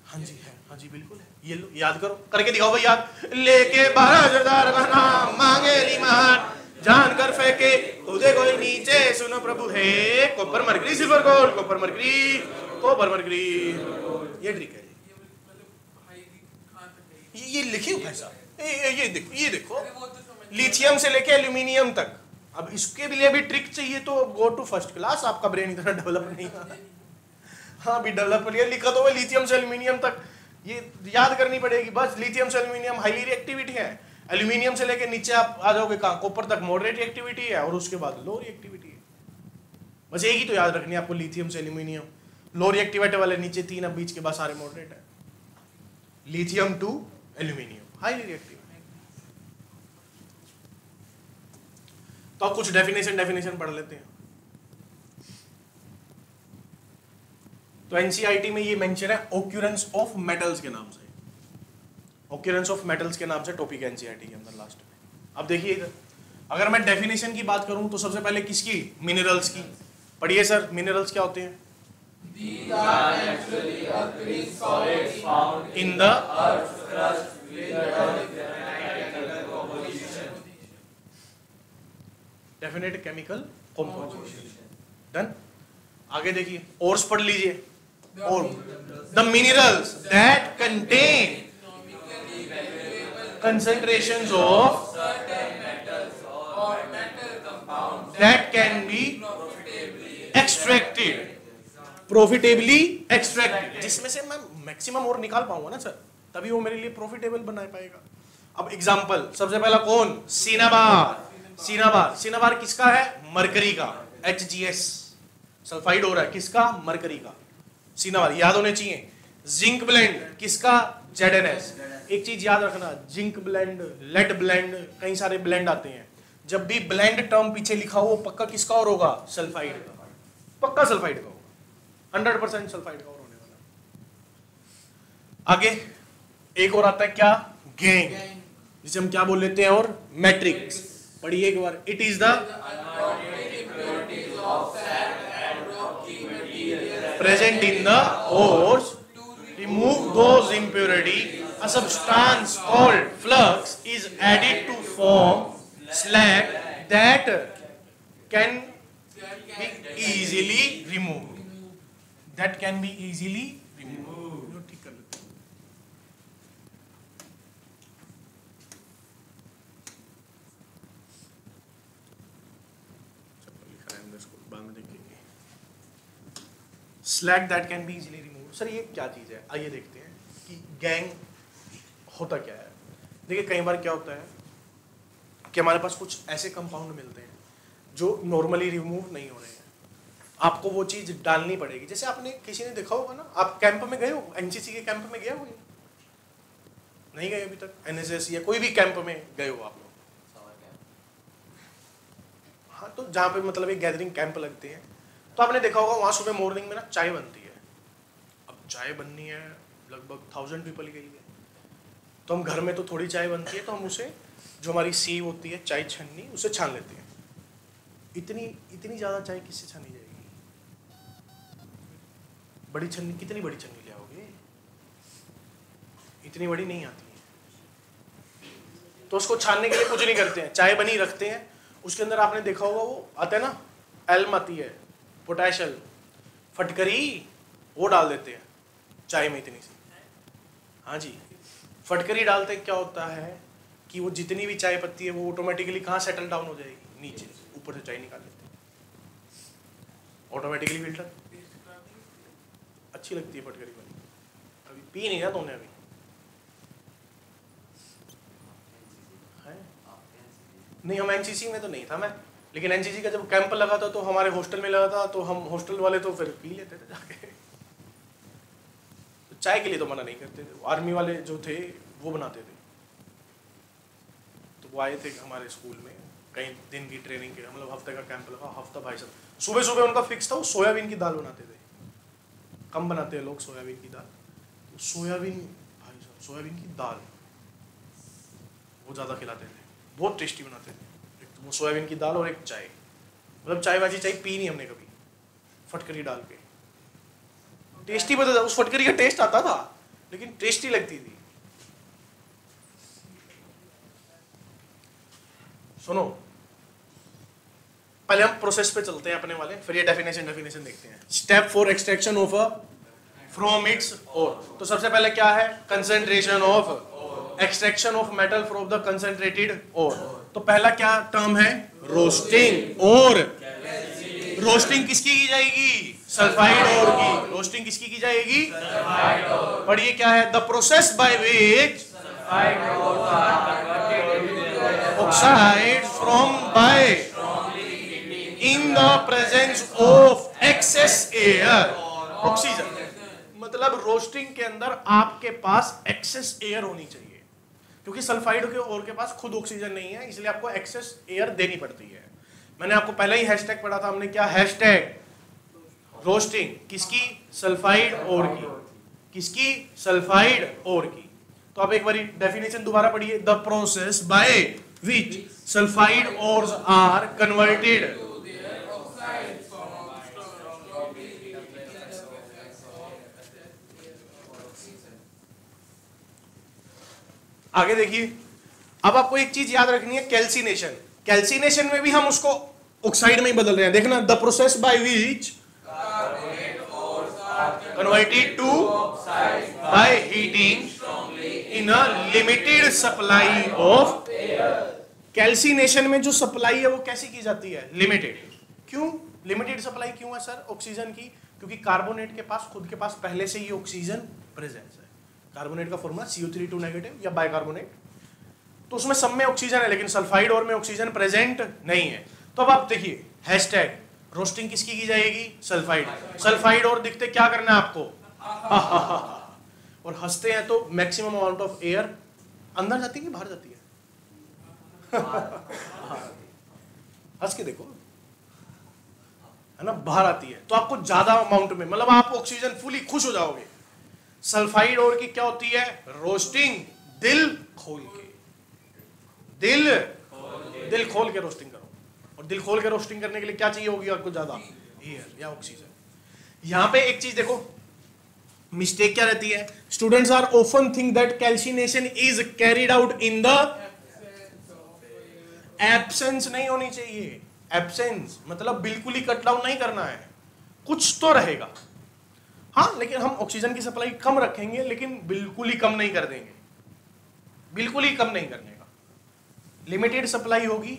हाँ जी है, हाँ जी बिल्कुल है, ये लो याद करो, करके दिखाओ भाई याद, लेके 12,000 का नाम मांगे लीमान, जान कर फेंके खुदे कोई नीचे, सुनो प्रभु है copper mercury silver gold, copper mercury copper mercury, ये ट्रिक है। ये लिखी हुआ है साहब, ये देखो लिथियम से लेके एल्यूमिनियम तक। अब इसके लिए भी ट्रिक चाहिए तो गो टू फर्स्ट क्लास, आपका ब्रेन इतना डेवलप नहीं है। हाँ भी डेवलप लिया, लिखा तो लिथियम से एल्यूमिनियम तक, ये याद करनी पड़ेगी बस। लिथियम से एल्यूमिनियम हाईली रिएक्टिविटी है, एल्यूमिनियम से लेके नीचे आप आ जाओगे कहाँ, कॉपर तक मॉडरेट रिएक्टिविटी है, और उसके बाद लो रिएक्टिविटी है। बस एक ही तो याद रखनी है आपको, लिथियम से एल्यूमिनियम, लो रिएक्टिविटी वाले नीचे 3, अब बीच के बाद सारे मॉडरेट है। Lithium to aluminium highly reactive. तो अब कुछ डेफिनेशन पढ़ लेते हैं। तो एनसीईआरटी में ये मेंशन है ऑक्यूरेंस ऑफ मेटल्स के नाम से, ऑक्यूरेंस ऑफ मेटल्स के नाम से टॉपिक है एनसीईआरटी के अंदर लास्ट में। अब देखिए इधर, अगर मैं डेफिनेशन की बात करूं तो सबसे पहले किसकी, मिनरल्स की। पढ़िए सर, मिनरल्स क्या होते हैं? In the definite chemical composition. Done. आगे देखिए, ओर्स पढ़ लीजिए। और the minerals that contain concentrations of that can be profitably extracted, जिसमें से मैं मैक्सिमम और निकाल पाऊंगा ना सर, तभी वो मेरे लिए प्रॉफिटेबल बना पाएगा। अब एग्जांपल, सबसे पहला कौन? सिनाबार किसका है? मरकरी का, HGS सल्फाइड हो रहा है, किसका? मरकरी का। सिनाबार याद होने चाहिए। जिंक ब्लेंड किसका? ZNS। एक चीज याद रखना, जिंक ब्लेंड, लेड ब्लेंड, कई सारे ब्लेंड आते हैं, जब भी ब्लेंड टर्म पीछे लिखा हो पक्का किसका और होगा? सल्फाइड का, पक्का सल्फाइड का होगा, 100% सल्फाइड का और होने वाला। आगे एक और आता है क्या? गैंग, जिसे हम क्या बोल लेते हैं? और मैट्रिक्स। पढ़िए एक बार, it is the present in the ores, remove those impurity, a substance called flux is added to form slag that can be easily removed. That can be easily removed. ठीक कर लेते हैं। लिखा है अंदर, इसको बाद में देखेंगे। Slag that can be easily removed। Sir ये क्या चीज है? आइए देखते हैं कि गैंग होता क्या है। देखिए कई बार क्या होता है कि हमारे पास कुछ ऐसे कंपाउंड मिलते हैं जो नॉर्मली रिमूव नहीं हो रहे हैं, आपको वो चीज डालनी पड़ेगी। जैसे आपने किसी ने देखा होगा ना, आप कैंप में गए हो, एनसीसी के कैंप में गया हो? नहीं गए अभी तक? NSS या कोई भी कैंप में गए हो आप लोग? हाँ, तो जहाँ पे मतलब एक गैदरिंग कैंप लगते हैं, तो आपने देखा होगा वहाँ सुबह मॉर्निंग में ना चाय बनती है। अब चाय बननी है लगभग 1000 पीपल के लिए, तो हम घर में तो थोड़ी चाय बनती है, तो हम उसे, जो हमारी सीव होती है चाय छन्नी, उसे छान लेते हैं। इतनी ज़्यादा चाय किससे छानी जाएगी? बड़ी छन्नी, कितनी बड़ी छन्नी ले आओगे? इतनी बड़ी नहीं आती है। तो उसको छानने के लिए कुछ नहीं करते हैं, चाय बनी रखते हैं, उसके अंदर आपने देखा होगा वो आता है ना, एल्म आती है, पोटेशियल, फटकरी, वो डाल देते हैं चाय में इतनी सी। हाँ जी, फटकरी डालते क्या होता है कि वो जितनी भी चाय पत्ती है वो ऑटोमेटिकली कहाँ सेटल डाउन हो जाएगी? नीचे। ऊपर से चाय निकाल लेते हैं ऑटोमेटिकली। फिल्टर अच्छी लगती है फटकरी वाली, अभी पी नहीं ना तुमने? अभी है नहीं, हम एनसीसी में तो नहीं था मैं, लेकिन एनसीसी का जब कैंप लगा था तो हमारे हॉस्टल में लगा था, तो हम हॉस्टल वाले तो फिर पी लेते थे जाके। तो चाय के लिए तो मना नहीं करते थे, आर्मी वाले जो थे वो बनाते थे। तो वो आए थे हमारे स्कूल में, कई दिन की ट्रेनिंग के, मतलब हफ्ते का कैंप लगा, हफ्ता भाई साहब, सुबह सुबह उनका फिक्स था, वो सोयाबीन की दाल बनाते थे। कम बनाते हैं लोग सोयाबीन की दाल, तो सोयाबीन भाई साहब, सोयाबीन की दाल वो ज़्यादा खिलाते थे, बहुत टेस्टी बनाते थे। एक तो वो सोयाबीन की दाल और एक चाय, मतलब चाय बाजी चाय पी नहीं हमने कभी, फटकरी डाल के। टेस्टी बता था, उस फटकरी का टेस्ट आता था, लेकिन टेस्टी लगती थी। सुनो, पहले हम प्रोसेस पे चलते हैं अपने वाले, फिर ये डेफिनेशन देखते हैं। Step 4 extraction of from its ore. तो सबसे पहले क्या है? Concentration of, extraction of metal from the concentrated ore. तो पहला क्या टर्म है? रोस्टिंग। और रोस्टिंग किसकी की जाएगी? सल्फाइड ओर की। रोस्टिंग किसकी की जाएगी? Sulphide ore. पढ़िए क्या है? The process by which oxides from by in the presence of excess air oxygen. मतलब रोस्टिंग के अंदर आपके पास एक्सेस एयर होनी चाहिए, क्योंकि सल्फाइड के और के पास खुद ऑक्सीजन नहीं है, इसलिए आपको एक्सेस एयर देनी पड़ती है। मैंने आपको पहले ही हैशटैग पढ़ा था हमने, क्या हैशटैग रोस्टिंग किसकी, सल्फाइड और की, किसकी, सल्फाइड और की। तो आप एक बार डेफिनेशन दोबारा पढ़िए, the process by which sulphide ores are converted, आगे देखिए। अब आपको एक चीज याद रखनी है, कैल्सिनेशन। कैल्सिनेशन में भी हम उसको ऑक्साइड में ही बदल रहे हैं, देखना, the process by which converted to by heating in a limited supply of. Calcination में जो सप्लाई है वो कैसी की जाती है, लिमिटेड। क्यों लिमिटेड सप्लाई क्यों है सर ऑक्सीजन की, क्योंकि कार्बोनेट के पास खुद के पास पहले से ही ऑक्सीजन प्रेजेंस है। कार्बोनेट का फॉर्मूला CO3 नेगेटिव या बाइकार्बोनेट, तो उसमें सब में ऑक्सीजन है, लेकिन सल्फाइड और में ऑक्सीजन प्रेजेंट नहीं है। तो अब आप देखिए, हैशटैग रोस्टिंग किसकी की जाएगी, सल्फाइड। सल्फाइड और दिखते क्या करना है आपको, और हंसते हैं तो मैक्सिमम अमाउंट ऑफ एयर अंदर जाती है कि बाहर जाती है हंस के देखो, है ना, बाहर आती है, तो आपको ज्यादा अमाउंट में, मतलब आप ऑक्सीजन फुली खुश हो जाओगे। सल्फाइड और की क्या होती है, रोस्टिंग दिल खोल के, दिल खोल के रोस्टिंग करो। और दिल खोल के रोस्टिंग करने के लिए क्या चाहिए होगी आपको, ज्यादा एयर या ऑक्सीजन। यहां पे एक चीज देखो, मिस्टेक क्या रहती है, students are often think that calcination is carried out in the absence. नहीं होनी चाहिए एब्सेंस, मतलब बिल्कुल ही कट डाउन नहीं करना है, कुछ तो रहेगा। हाँ, लेकिन हम ऑक्सीजन की सप्लाई कम रखेंगे, लेकिन बिल्कुल ही कम नहीं कर देंगे, बिल्कुल ही कम नहीं करने का। लिमिटेड सप्लाई होगी,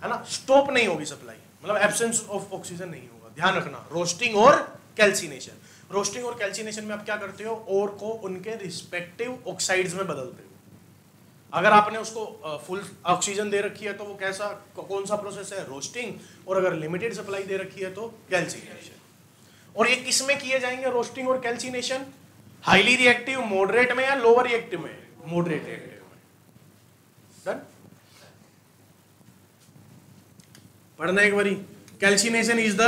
है ना, स्टॉप नहीं होगी सप्लाई, मतलब एब्सेंस ऑफ ऑक्सीजन नहीं होगा। ध्यान रखना, रोस्टिंग और कैल्सिनेशन। रोस्टिंग और कैल्सिनेशन में आप क्या करते हो, ओर को उनके रिस्पेक्टिव ऑक्साइड्स में बदलते हो। अगर आपने उसको फुल ऑक्सीजन दे रखी है तो वो कैसा, कौन सा प्रोसेस है, रोस्टिंग। और अगर लिमिटेड सप्लाई दे रखी है तो कैल्सिनेशन। और ये किस में किए जाएंगे, रोस्टिंग और कैल्सिनेशन, हाईली रिएक्टिव, मॉडरेट में या लोअर रिएक्टिव में, मॉडरेट रिएक्टिव में। डन, पढ़ना एक बारी, calcination is the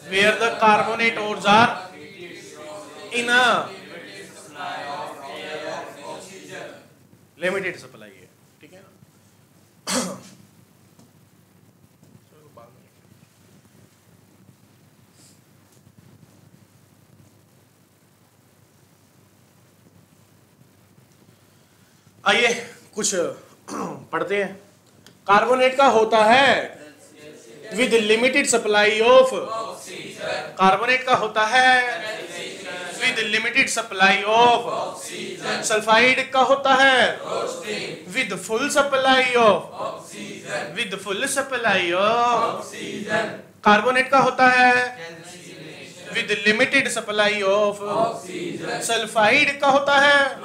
where the carbonate ores are in a limited supply है, ठीक है ना। आइए कुछ पढ़ते हैं। कार्बोनेट का होता है with limited supply of, carbonate का होता है with limited supply of, sulphide का होता है with full supply of, with full supply of, carbonate का होता है with limited supply of, sulphide का होता है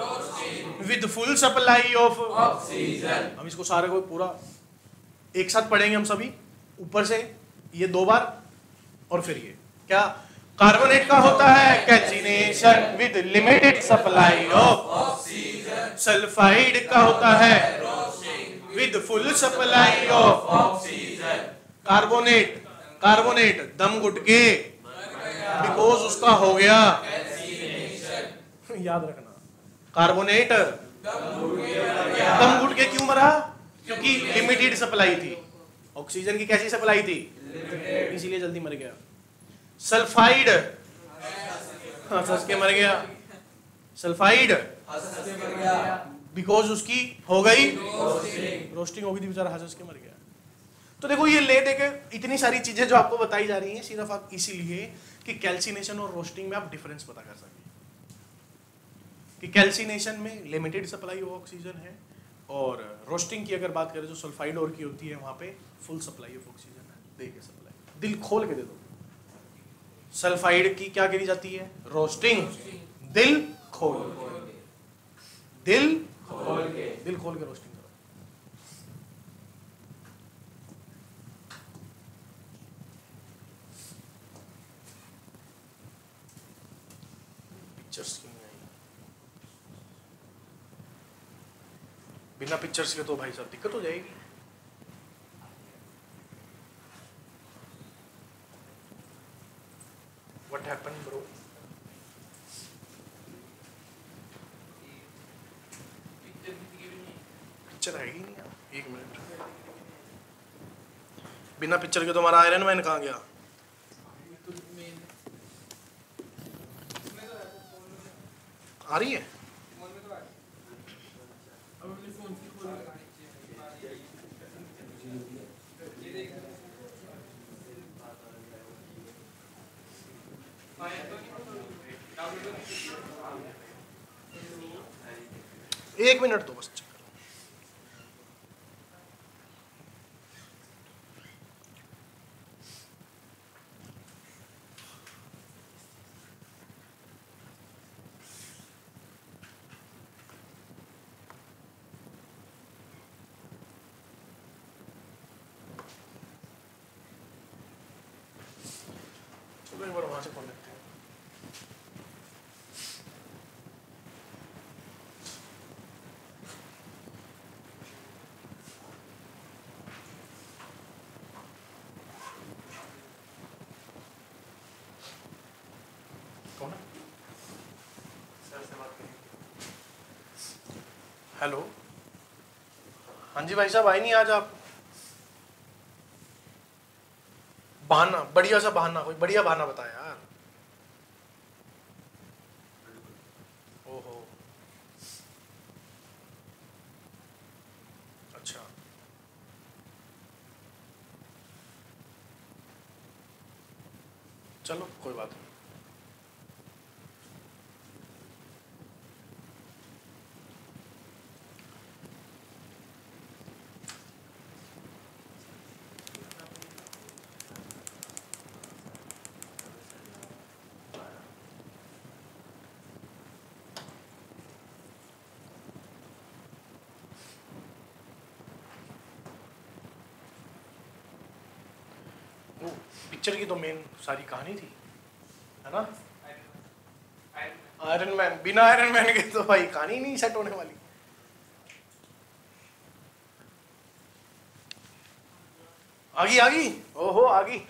with full supply of oxygen. हम इसको सारे को पूरा एक साथ पढ़ेंगे हम सभी, ऊपर से ये दो बार और फिर ये क्या, कार्बोनेट का होता है calcination with limited supply of oxygen, sulphide का होता है with full supply of oxygen, carbonate, carbonate दम घुट के, बिकॉज उसका हो गया याद रखना, कार्बोनेट दम घुट के क्यों मरा, क्योंकि लिमिटेड सप्लाई थी, ऑक्सीजन की कैसी सप्लाई थी, इसीलिए जल्दी मर गया। सल्फाइड हंस के मर गया, सल्फाइड बिकॉज उसकी हो गई रोस्टिंग हो गई थी, बेचारा हंस के मर गया। तो देखो ये ले देके इतनी सारी चीजें जो आपको बताई जा रही हैं, सिर्फ आप इसीलिए कि कैल्सिनेशन और रोस्टिंग में आप डिफरेंस पता कर सकें, कि कैल्सिनेशन में लिमिटेड सप्लाई ऑफ ऑक्सीजन है, और रोस्टिंग की अगर बात करें जो सल्फाइड और की होती है वहां पे फुल सप्लाई ऑफ ऑक्सीजन है, दे के सप्लाई, दिल खोल के दे दो। सल्फाइड की क्या करी जाती है, रोस्टिंग, दिल खोल के, दिल खोल के रोस्टिंग करो। पिक्चर्स क्यों नहीं आई? बिना पिक्चर्स के तो भाई साहब दिक्कत हो जाएगी। What happen bro? पिक्चर है ही नहीं यार। एक मिनट, बिना पिक्चर के तो हमारा आयरन मैन कहाँ गया? आ रही है? एक मिनट तो बस। एक बार वहां से खोल लेते हैं। कौन है? सर से बात करें। हेलो, हाँ जी भाई साहब, आए नहीं आज आप? बहाना, बढ़िया सा बहाना, कोई बढ़िया बहाना बताया यार। ओहो, अच्छा, चलो कोई बात नहीं। पिक्चर की तो मेन सारी कहानी थी, है ना? आयरन मैन, बिना आयरन मैन के तो भाई कहानी नहीं सेट होने वाली। आगी आगी, ओहो आगी।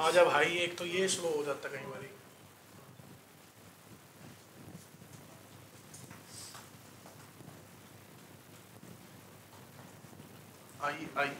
आजा भाई, एक तो ये स्लो हो जाता कई बारी। आई आई,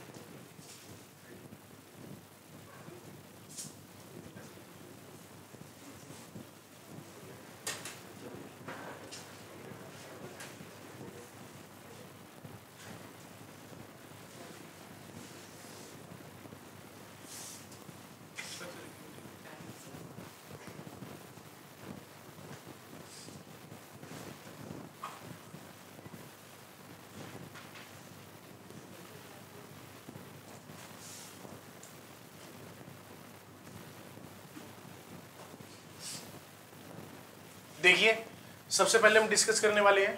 देखिए सबसे पहले हम डिस्कस करने वाले हैं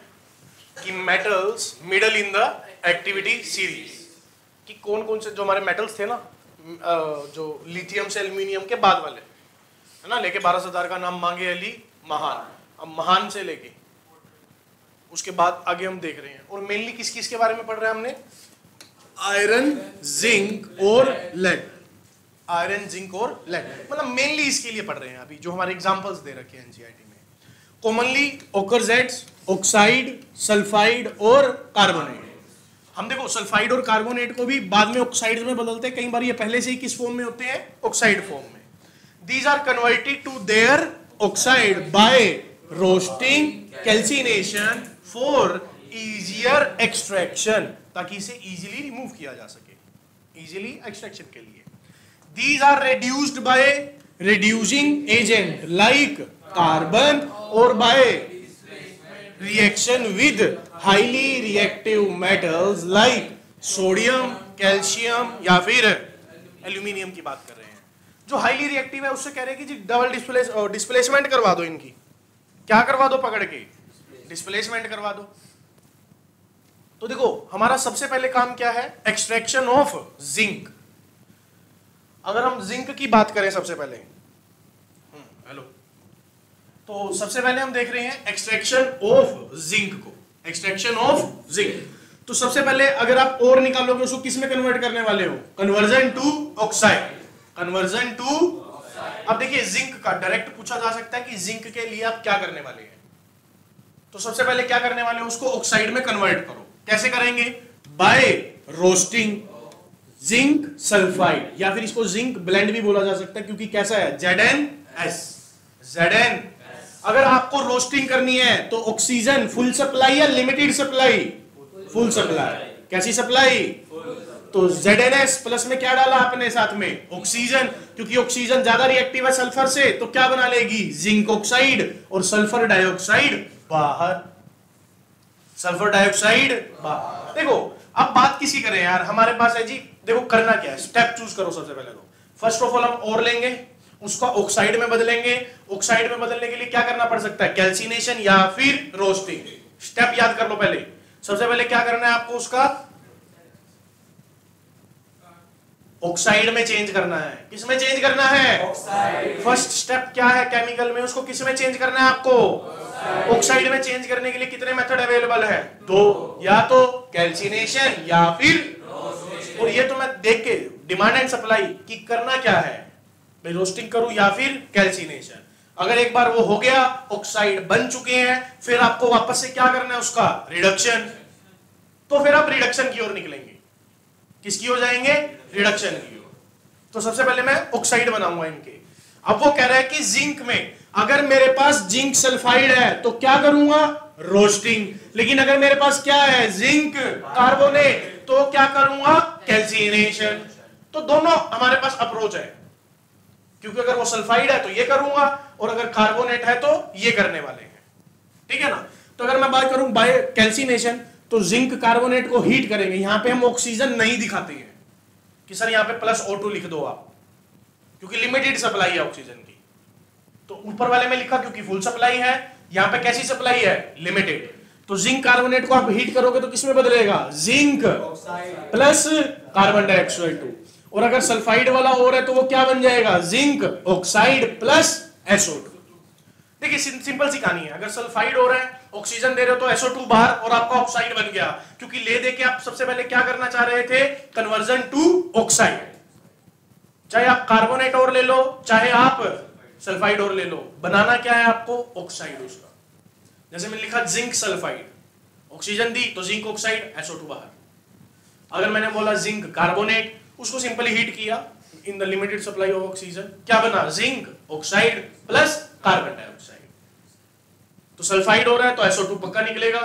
कि metals middle in the activity series, कि कौन कौन से जो हमारे मेटल्स थे ना, जो लिथियम से एल्यूमिनियम के बाद वाले, है ना, लेके 12,000 का नाम मांगे अली महान। अब महान से लेके उसके बाद आगे हम देख रहे हैं, और मेनली किस किस के बारे में पढ़ रहे हैं हमने? आयरन, जिंक और लेड। आयरन, जिंक और लेड, मतलब मेनली इसके लिए पढ़ रहे हैं अभी, जो हमारे एग्जांपल्स दे रखे हैं एनसीईआरटी में। Commonly occurs at oxide, sulphide और कार्बोनेट। हम देखो सल्फाइड और कार्बोनेट को भी बाद में ऑक्साइड्स में बदलते हैं, कई बार ये पहले से ही किस फॉर्म में होते हैं? ऑक्साइड फॉर्म में। These are converted to their oxide by roasting, calcination for easier extraction, ताकि इसे easily रिमूव किया जा सके, easily extraction के लिए। These are reduced by reducing agent like carbon or by reaction with highly reactive metals like sodium, calcium या फिर aluminium की बात कर रहे हैं। जो हाईली रिएक्टिव है उससे कह रहे हैं कि जी डबल डिस्प्लेसमेंट करवा दो इनकी। क्या करवा दो? पकड़ के डिस्प्लेसमेंट करवा दो। तो देखो हमारा सबसे पहले काम क्या है? Extraction of zinc. अगर हम जिंक की बात करें सबसे पहले, हेलो, तो सबसे पहले हम देख रहे हैं एक्सट्रैक्शन ऑफ जिंक को। एक्सट्रैक्शन ऑफ जिंक, तो सबसे पहले अगर आप और निकालोगे उसको किस में कन्वर्ट करने वाले हो? Conversion to oxide. Conversion to, अब देखिए जिंक का डायरेक्ट पूछा जा सकता है कि जिंक के लिए आप क्या करने वाले हैं। तो सबसे पहले क्या करने वाले हो? उसको ऑक्साइड में कन्वर्ट करो। कैसे करेंगे? बाय रोस्टिंग जिंक सल्फाइड, या फिर इसको जिंक ब्लेंड भी बोला जा सकता है क्योंकि कैसा है? ZnS। Zn, अगर आपको रोस्टिंग करनी है तो ऑक्सीजन फुल सप्लाई या लिमिटेड सप्लाई? Full supply. कैसी सप्लाई? तो ZnS प्लस में क्या डाला आपने साथ में? ऑक्सीजन, क्योंकि ऑक्सीजन ज्यादा रिएक्टिव है सल्फर से, तो क्या बना लेगी? जिंक ऑक्साइड, और सल्फर डाइऑक्साइड बाहर। सल्फर डाइऑक्साइड बाहर। देखो अब बात किसी करें यार, हमारे पास है जी, देखो करना क्या है, स्टेप चूज करो सबसे पहले। तो फर्स्ट ऑफ ऑल हम और लेंगे, उसका ऑक्साइड में बदलेंगे। ऑक्साइड में बदलने के लिए क्या करना पड़ सकता है? कैल्सिनेशन या फिर रोस्टिंग। स्टेप याद कर लो पहले। सबसे पहले क्या करना है आपको? उसका ऑक्साइड में चेंज करना है। किस में चेंज करना है? ऑक्साइड। फर्स्ट स्टेप क्या है केमिकल में? उसको किस में चेंज करना है आपको? ऑक्साइड में चेंज करने के लिए कितने मेथड अवेलेबल है? दो, या तो कैल्सिनेशन या फिर, और ये तो मैं देख के डिमांड एंड सप्लाई की करना क्या है, मैं रोस्टिंग करूं या फिर कैल्सिनेशन। अगर एक बार वो हो गया, ऑक्साइड बन चुके हैं, फिर आपको वापस से क्या करना है? उसका रिडक्शन। तो फिर आप रिडक्शन की ओर निकलेंगे। किसकी ओर जाएंगे? रिडक्शन की ओर। तो सबसे पहले मैं ऑक्साइड बनाऊंगा इनके। अब वो कह रहा है कि जिंक में अगर मेरे पास जिंक सल्फाइड है तो क्या करूंगा? रोस्टिंग। लेकिन अगर मेरे पास क्या है? जिंक कार्बोनेट, तो क्या करूंगा? कैल्सिनेशन। तो दोनों हमारे पास अप्रोच है, क्योंकि अगर वो सल्फाइड है तो ये करूंगा, और अगर कार्बोनेट है तो ये करने वाले हैं। ठीक है ना? तो अगर मैं बात करूं बाय कैल्सिनेशन, तो जिंक कार्बोनेट को हीट करेंगे। यहां पे हम ऑक्सीजन नहीं दिखाते हैं कि सर यहां पे +O2 लिख दो आप, क्योंकि लिमिटेड सप्लाई है ऑक्सीजन की। तो ऊपर वाले में लिखा क्योंकि फुल सप्लाई है, यहां पे कैसी सप्लाई है? लिमिटेड। तो जिंक कार्बोनेट को आप हीट करोगे तो किसमें बदलेगा? Zinc plus carbon dioxide 2। और अगर सल्फाइड वाला और है तो वो क्या बन जाएगा? Zinc oxide plus SO2। देखिए सिंपल सी कहानी है। अगर सल्फाइड हो रहा है, ऑक्सीजन दे रहे हो तो SO2 बाहर और आपका ऑक्साइड बन गया, क्योंकि ले दे के आप सबसे पहले क्या करना चाह रहे थे? Conversion to oxide. चाहे आप कार्बोनेट और ले लो, चाहे आप सल्फाइड और ले लो, बनाना क्या है आपको? ऑक्साइड उसका। जैसे मैंने लिखा जिंक सल्फाइड, ऑक्सीजन दी तो जिंक ऑक्साइड, SO2 बाहर। अगर मैंने बोला जिंक कार्बोनेट, उसको सिंपली हीट किया in the limited supply of oxygen, क्या बना? Zinc oxide plus carbon dioxide. तो सल्फाइड हो रहा है तो SO2 पक्का निकलेगा,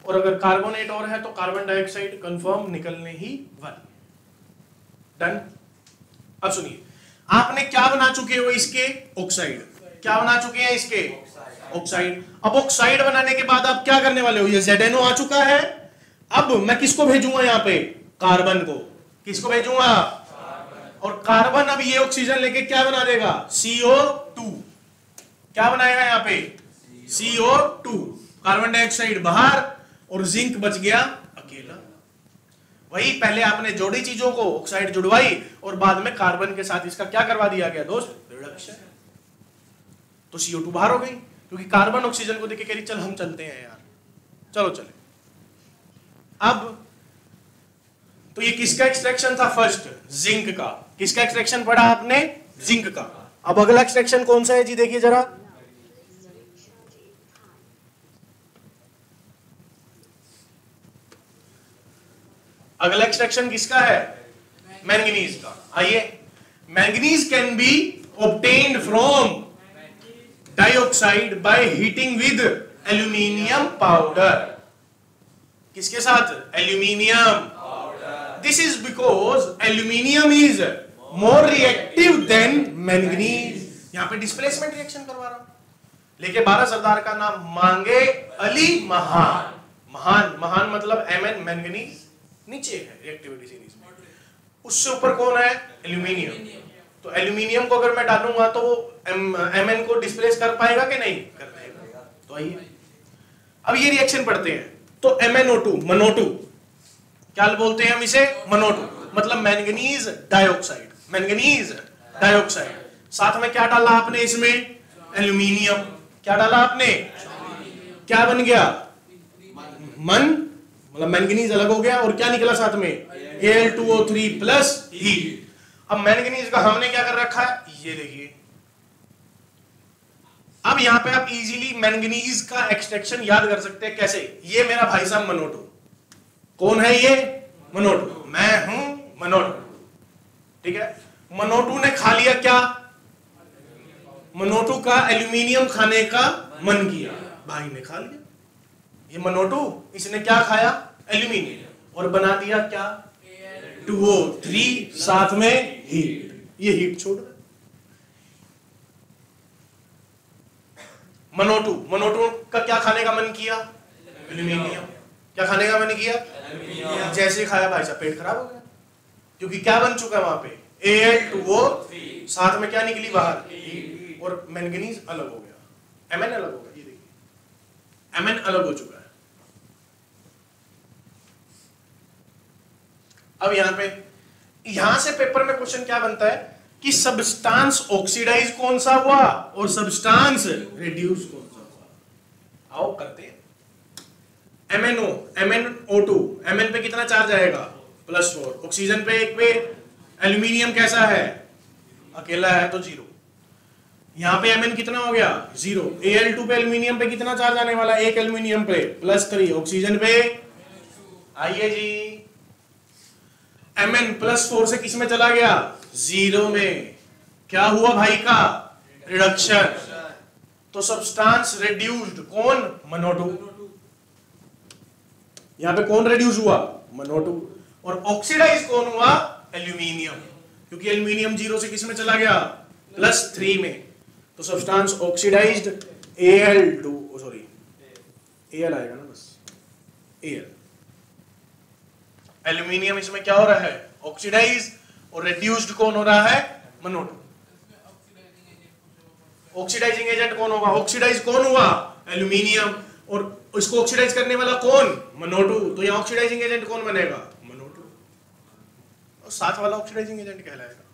और अगर कार्बोनेट और है तो कार्बन डाइऑक्साइड कंफर्म निकलने ही वाली। डन। अब सुनिए, आपने क्या बना चुके हो? इसके ऑक्साइड। क्या बना चुके हैं? इसके ऑक्साइड। अब ऑक्साइड बनाने के बाद आप क्या करने वाले हो? ये ZNO आ चुका है। अब मैं किसको भेजूंगा यहां पे? कार्बन को। किसको भेजूंगा? और कार्बन अब ये ऑक्सीजन लेके क्या बना देगा? CO2। क्या बनाएगा यहां पे? CO2। कार्बन डाइऑक्साइड बाहर और जिंक बच गया अकेला। वही पहले आपने जोड़ी चीजों को, ऑक्साइड जुड़वाई और बाद में कार्बन के साथ इसका क्या करवा दिया गया दोस्त? रिडक्शन। तो CO2 बाहर हो गई, क्योंकि कार्बन ऑक्सीजन को देख के कह रही चल हम चलते हैं यार, चलो चले। अब तो ये किसका एक्सट्रैक्शन था? फर्स्ट जिंक का। किसका एक्सट्रैक्शन पढ़ा आपने? जिंक का। अब अगला एक्सट्रैक्शन कौन सा है जी? देखिए जरा, अगला एक्सट्रैक्शन किसका है? मैंगनीज का। आइए, manganese can be obtained from dioxide by heating with aluminium powder. किसके साथ? Aluminium. This is because aluminium is more reactive than manganese। यहां पे डिस्प्लेसमेंट रिएक्शन करवा रहा हूं। लेके 12 सरदार का नाम मांगे अली महान। महान, महान मतलब Mn, मैंगनीज नीचे है रिएक्टिविटी सीरीज में, उससे ऊपर कौन है? एल्यूमिनियम। तो एल्यूमिनियम को अगर मैं डालूंगा तो वो Mn को डिस्प्लेस कर पाएगा कि नहीं कर पाएगा। तो आइए अब ये रिएक्शन पढ़ते हैं। तो MnO2 MnO2 क्या बोलते हैं हम इसे? MnO2 मतलब मैंगनीज डाइऑक्साइड। मैंगनीज डाइऑक्साइड साथ में क्या डाला आपने इसमें? एल्यूमिनियम। क्या डाला आपने? क्या बन गया? मतलब मैंगनीज अलग हो गया और क्या निकला साथ में? Al2O3 plus heat. अब मैंगनीज का हमने क्या कर रखा है? ये देखिए, अब यहां पे आप इजीली मैंगनीज का एक्सट्रैक्शन याद कर सकते हैं। कैसे? ये मेरा भाई साहब MnO2। कौन है ये? MnO2। मैं हूं MnO2। ठीक है, MnO2 ने खा लिया क्या? MnO2 का एल्यूमिनियम खाने का मन किया, भाई ने खा लिया। ये MnO2 इसने क्या खाया? एल्यूमिनियम, और बना दिया क्या? 2O3 साथ में हीट। ये हीट छोड़ रहा है। MnO2 का क्या खाने का मन किया? एल्यूमिनियम। क्या खाने का मन किया? एल्यूमिनियम। जैसे खाया भाई साहब पेट खराब हो गया, क्योंकि क्या बन चुका है वहां पे? Al2O3 साथ में क्या निकली बाहर? हीट। और मैंगनीज अलग हो गया, Mn अलग हो गया। ये देखिए Mn अलग हो चुका है। अब यहां से पेपर में क्वेश्चन क्या बनता है कि सब्सटेंस ऑक्सीडाइज कौन सा हुआ और सब्सटेंस रिड्यूस कौन सा हुआ। आओ करते हैं। MnO2 Mn पे कितना चार्ज आएगा? +4। ऑक्सीजन पे 1 पे। एल्यूमिनियम कैसा है? अकेला है तो 0। यहां पे Mn कितना हो गया? 0। Al2 पे एल्यूमिनियम पे कितना चार्ज आने वाला? 1 एल्यूमिनियम पे +3। ऑक्सीजन पे आइए जी, Mn +4 से किस में चला गया? 0 में। क्या हुआ भाई का? रिडक्शन। तो सब्सटेंस रिड्यूस्ड कौन? MnO2। यहां पे कौन रिड्यूस हुआ? MnO2। और ऑक्सीडाइज कौन हुआ? एल्यूमिनियम, क्योंकि एल्यूमिनियम 0 से किस में चला गया? +3 में। तो substance oxidised Al2 sorry Al आएगा ना, बस Al। एल्यूमिनियम इसमें क्या हो रहा है? ऑक्सीडाइज। और रिड्यूस्ड कौन हो रहा है? MnO2। ऑक्सीडाइजिंग एजेंट कौन होगा? ऑक्सीडाइज कौन हुआ? एल्यूमिनियम। और इसको ऑक्सीडाइज करने वाला कौन? MnO2। तो यहां ऑक्सीडाइजिंग एजेंट कौन बनेगा? MnO2। और साथ वाला ऑक्सीडाइजिंग एजेंट कहलाएगा।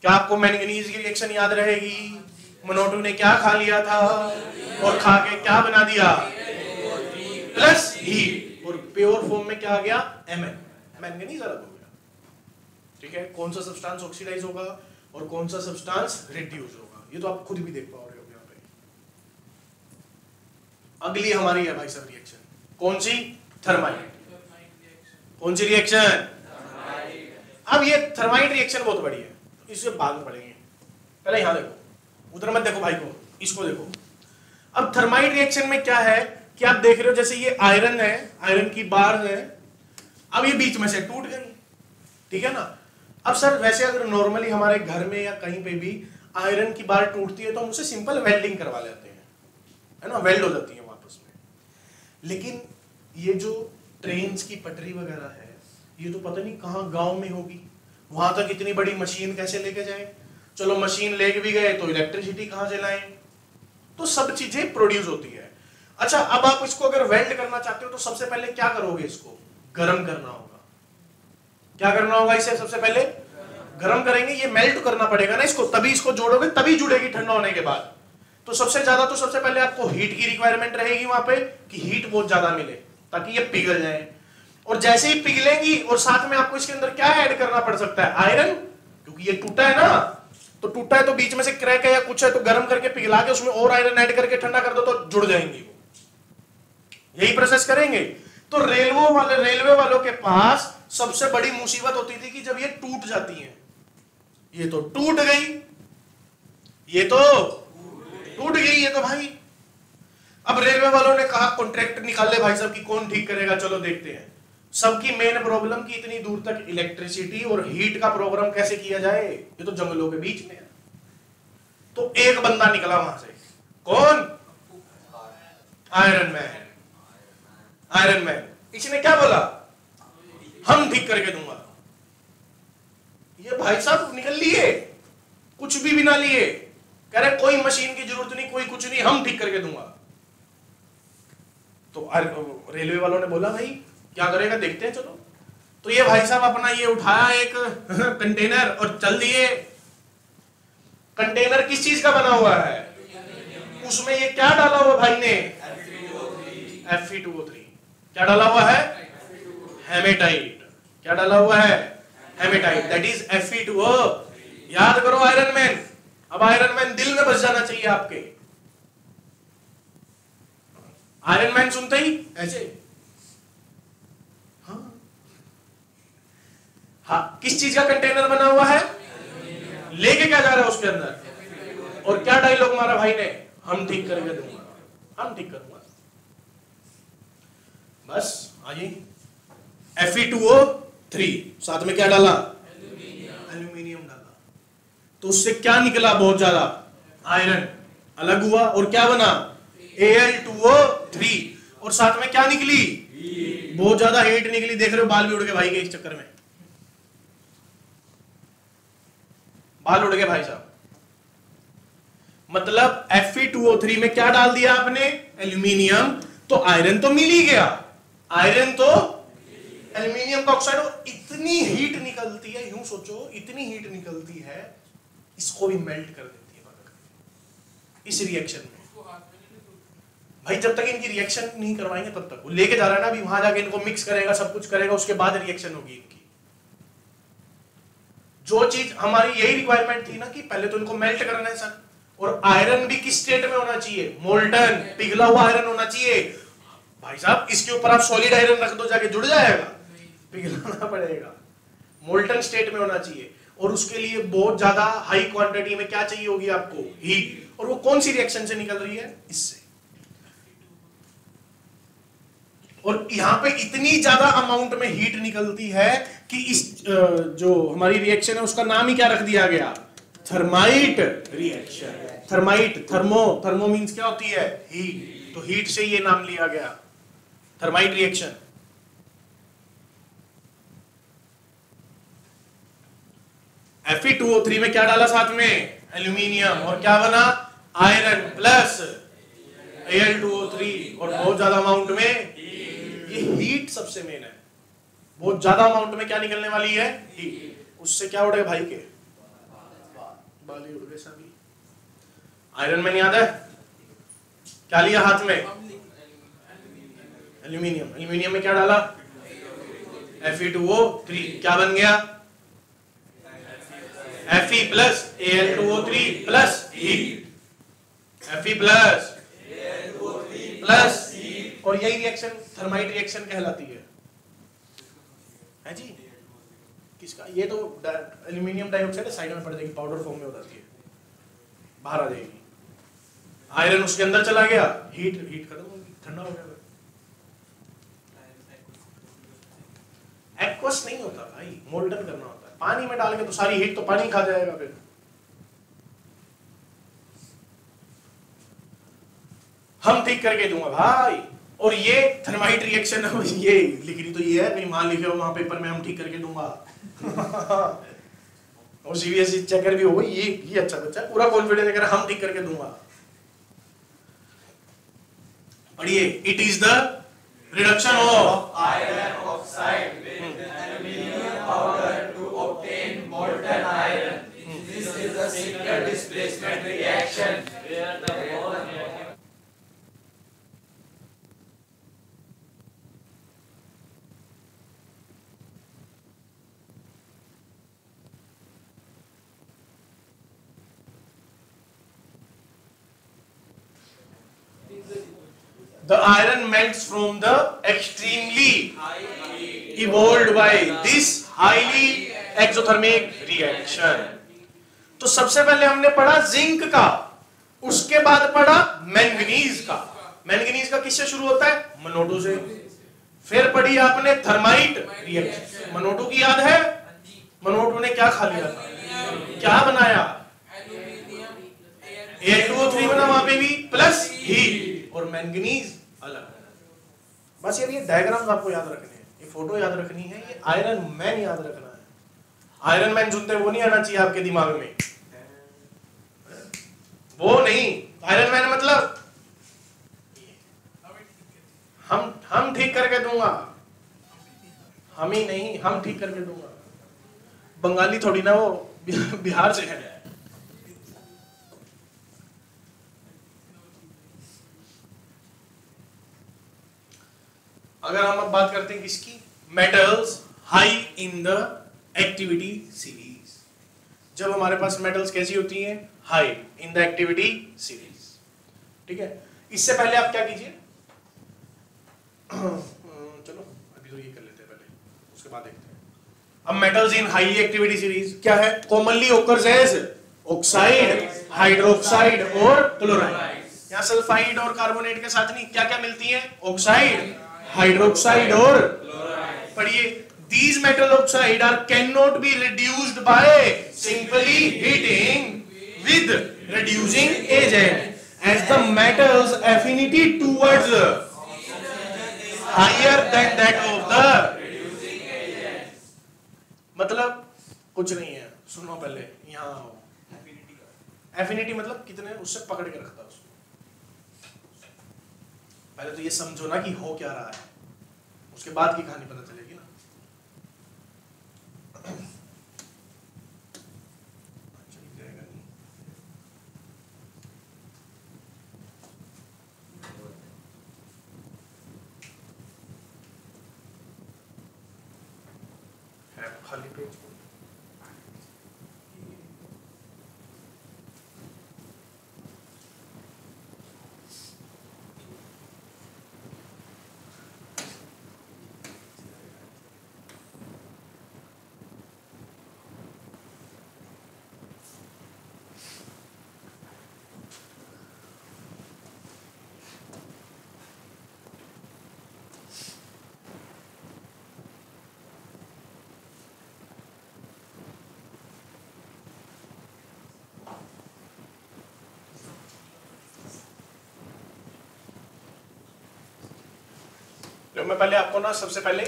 क्या आपको मैंगनीज की रिएक्शन याद रहेगी? MnO2 ने क्या खा लिया था और खा के क्या बना दिया? Plus heat. और प्योर फॉर्म में क्या आ गया? Mn। मैंगनीज अलग हो गया। ठीक है, कौन सा सब्सटेंस ऑक्सीडाइज होगा और कौन सा सब्सटेंस रिड्यूस होगा, ये तो आप खुद भी देख पा रहे हो यहाँ पे। अगली हमारी है भाई साहब रिएक्शन, कौन सी? थर्माइट। कौन सी रिएक्शन? अब ये थर्माइट रिएक्शन बहुत बड़ी है, इसे बाद में पढ़ेंगे। पहले यहां देखो, उधर मत देखो भाई को, इसको देखो। अब थर्माइट रिएक्शन में क्या है कि आप देख रहे हो जैसे ये आयरन है, आयरन की बार है, अब ये बीच में से टूट गई, ठीक है ना। अब सर वैसे अगर नॉर्मली हमारे घर में या कहीं पे भी आयरन की बार टूटती है तो हम उसे सिंपल वेल्डिंग करवा लेते हैं, है ना, वेल्ड हो जाती है वापस में। लेकिन ये जो ट्रेन्स की पटरी वगैरह है, ये तो पता नहीं कहाँ गांव में होगी, वहां तक इतनी बड़ी मशीन कैसे लेके जाए। चलो मशीन लेके भी गए तो इलेक्ट्रिसिटी कहाँ से लाएं, तो सब चीजें प्रोड्यूस होती है। अच्छा, अब आप इसको अगर वेल्ड करना चाहते हो तो सबसे पहले क्या करोगे? इसको गर्म करना होगा। क्या करना होगा? इसे सबसे पहले गर्म करेंगे, ये मेल्ट करना पड़ेगा ना इसको, तभी इसको जोड़ोगे, तभी जुड़ेगी ठंडा होने के बाद। तो सबसे पहले आपको हीट की रिक्वायरमेंट रहेगी वहां पे, कि हीट बहुत ज्यादा मिले ताकि ये पिघल जाए। और जैसे ही पिघलेंगी, और साथ में आपको इसके अंदर क्या ऐड करना पड़ सकता है? आयरन, क्योंकि ये टूटा है ना, तो टूटा है तो बीच में से क्रैक है या कुछ है, तो गर्म करके पिघला के उसमें और आयरन ऐड करके ठंडा कर दो तो जुड़ जाएंगी वो। यही प्रोसेस करेंगे। तो रेलवे वालों के पास सबसे बड़ी मुसीबत होती थी कि जब ये टूट जाती हैं, ये तो टूट गई, ये तो टूट गई, ये तो भाई। अब रेलवे वालों ने कहा कॉन्ट्रैक्ट निकाल ले भाई साहब कि कौन ठीक करेगा, चलो देखते हैं। सबकी मेन प्रॉब्लम की इतनी दूर तक इलेक्ट्रिसिटी और हीट का प्रोग्राम कैसे किया जाए, ये तो जंगलों के बीच में है। तो एक बंदा निकला वहां से, कौन? Iron man. आयरन मैन, इसने क्या बोला? हम ठीक करके दूंगा। ये भाई साहब निकल लिए, कुछ भी बिना लिए, कह रहे कोई मशीन की जरूरत नहीं, कोई कुछ नहीं, हम ठीक करके दूंगा। तो रेलवे वालों ने बोला भाई क्या करेगा, देखते हैं चलो। तो ये भाई साहब अपना ये उठाया एक कंटेनर और चल दिए। कंटेनर किस चीज का बना हुआ है, उसमें ये क्या डाला हुआ भाई ने, Fe2O3। क्या डाला हुआ है, हेमेटाइट। क्या डाला हुआ है, हेमेटाइट, दैट इज Fe2O। याद करो आयरन मैन। अब आयरन मैन दिल में बस जाना चाहिए आपके। आयरन मैन सुनते ही ऐसे, हाँ किस चीज का कंटेनर बना हुआ है, लेके क्या जा रहा है उसके अंदर, और क्या डायलॉग मारा भाई ने, हम ठीक करके दूंगा, हम ठीक करूंगा। बस आइए, Fe2O3 साथ में क्या डाला, एल्यूमिनियम डाला। तो उससे क्या निकला, बहुत ज्यादा आयरन अलग हुआ, और क्या बना, Al2O3, और साथ में क्या निकली, बहुत ज्यादा हीट निकली। देख रहे हो बाल भी उड़ गए भाई के इस चक्कर में, बाल उड़ गए भाई साहब। मतलब Fe2O3 में क्या डाल दिया आपने, एल्यूमिनियम। तो आयरन तो मिल ही गया, आयरन तो एल्यूमिनियम का ऑक्साइड, और इतनी हीट निकलती है, यूं सोचो इतनी हीट निकलती है, इसको भी मेल्ट कर देती है इस रिएक्शन में। भाई जब तक इनकी रिएक्शन नहीं करवाएंगे तब तक, वो लेके जा रहा है ना, अभी वहां जाके इनको मिक्स करेगा, सब कुछ करेगा, उसके बाद रिएक्शन होगी इनकी। जो चीज हमारी यही रिक्वायरमेंट थी ना कि पहले तो इनको मेल्ट करना है सर, और आयरन भी किस स्टेट में होना चाहिए, मोल्टन, पिघला हुआ आयरन होना चाहिए। भाई साहब इसके ऊपर आप सॉलिड आयरन रख दो, जाके जुड़ जाएगा, पिघलाना पड़ेगा, मोल्टन स्टेट में होना चाहिए। और उसके लिए बहुत ज्यादा हाई क्वांटिटी में क्या चाहिए होगी आपको, हीट। और वो कौन सी रिएक्शन से निकल रही है, इससे। और यहां पे इतनी ज्यादा अमाउंट में हीट निकलती है कि इस जो हमारी रिएक्शन है उसका नाम ही क्या रख दिया गया, thermite reaction. Thermite, thermo means क्या होती है, हीट, तो हीट से ये नाम लिया गया, थर्माइट रिएक्शन। Fe2O3 में क्या डाला साथ में, एल्यूमिनियम, और क्या बना, आयरन प्लस Al2O3, और बहुत ज्यादा अमाउंट में, ये हीट सबसे मेन है, बहुत ज्यादा अमाउंट में क्या निकलने वाली है, हीट। उससे क्या उड़े भाई के बाल ही उड़ गए सभी। आयरन मैन याद है, क्या लिया हाथ में, एल्यूमिनियम। एल्यूमिनियम में क्या डाला, Fe2O3, क्या बन गया, Fe plus Al2O3 plus heat, Fe plus plus, और यही रिएक्शन थर्माइट रिएक्शन कहलाती है जी। किसका, ये तो एल्यूमिनियम डाइऑक्साइड साइड में पड़ जाएगी, पाउडर फॉर्म में हो जाती है, बाहर आ जाएगी। आयरन उसके अंदर चला गया, हीट खत्म होगी, ठंडा हो गया। एक्वस नहीं होता भाई, मोल्टन करना होता है, पानी में डाल के तो सारी हीट तो पानी खा जाएगा फिर। हम ठीक करके दूंगा भाई। और ये थर्माइट रिएक्शन है, ये लिख रही तो ये है, कहीं मान लिखे हो वहां पेपर में, हम ठीक करके दूंगा। और सीबीएसई चेकर भी हो, ये अच्छा बच्चा है, पूरा कॉन्फिडेंस है, हम ठीक करके दूंगा। पढ़िए, it is the reduction of iron oxide with aluminum powder to obtain molten iron. This is a single displacement reaction where the bond the iron melts from the extremely evolved by this highly exothermic reaction। तो सबसे पहले हमने पढ़ा zinc का, उसके बाद पढ़ा manganese का। मैंगनीज का किससे शुरू होता है, मोनो2 से। फिर पढ़ी आपने थर्माइट रिएक्शन, मोनो2 की याद है, मोनो2 ने क्या खा लिया था, क्या बनाया, Al2O3 बना वहां पे भी, प्लस हीट, और मैंगनीज अलग। बस यार ये डायग्राम्स आपको याद रखने हैं, ये फोटो याद रखनी है, ये आयरन मैन याद रखना है। आयरन मैन सुनते हैं वो नहीं आना चाहिए आपके दिमाग में, वो नहीं। आयरन मैन मतलब हम ठीक करके दूंगा, हम ही नहीं, हम ठीक करके दूंगा। बंगाली थोड़ी ना, वो बिहार से है। अगर हम अब बात करते हैं किसकी, metals high in the activity series. जब हमारे पास मेटल्स कैसी होती हैं, high in the activity series, ठीक है। इससे पहले आप क्या कीजिए, चलो अभी तो ये कर लेते हैं पहले, उसके बाद देखते हैं। अब metals in high activity series क्या है, commonly occurs as oxide, hydroxide और क्लोराइड। यहाँ सल्फाइड और कार्बोनेट के साथ नहीं, क्या क्या मिलती है, ऑक्साइड, हाइड्रोक्साइड और क्लोराइड। पढ़िए, these metal oxide are cannot be reduced by simply heating with reducing agent as the metal's affinity towards higher than that of the reducing agent। मतलब कुछ नहीं है, सुनो पहले यहाँ आओ। एफिनिटी मतलब कितने उससे पकड़ के रखता है उसको। पहले तो ये समझो ना कि हो क्या रहा है, उसके बाद की कहानी पता चलेगी ना। खाली पेज तो मैं पहले आपको ना, सबसे पहले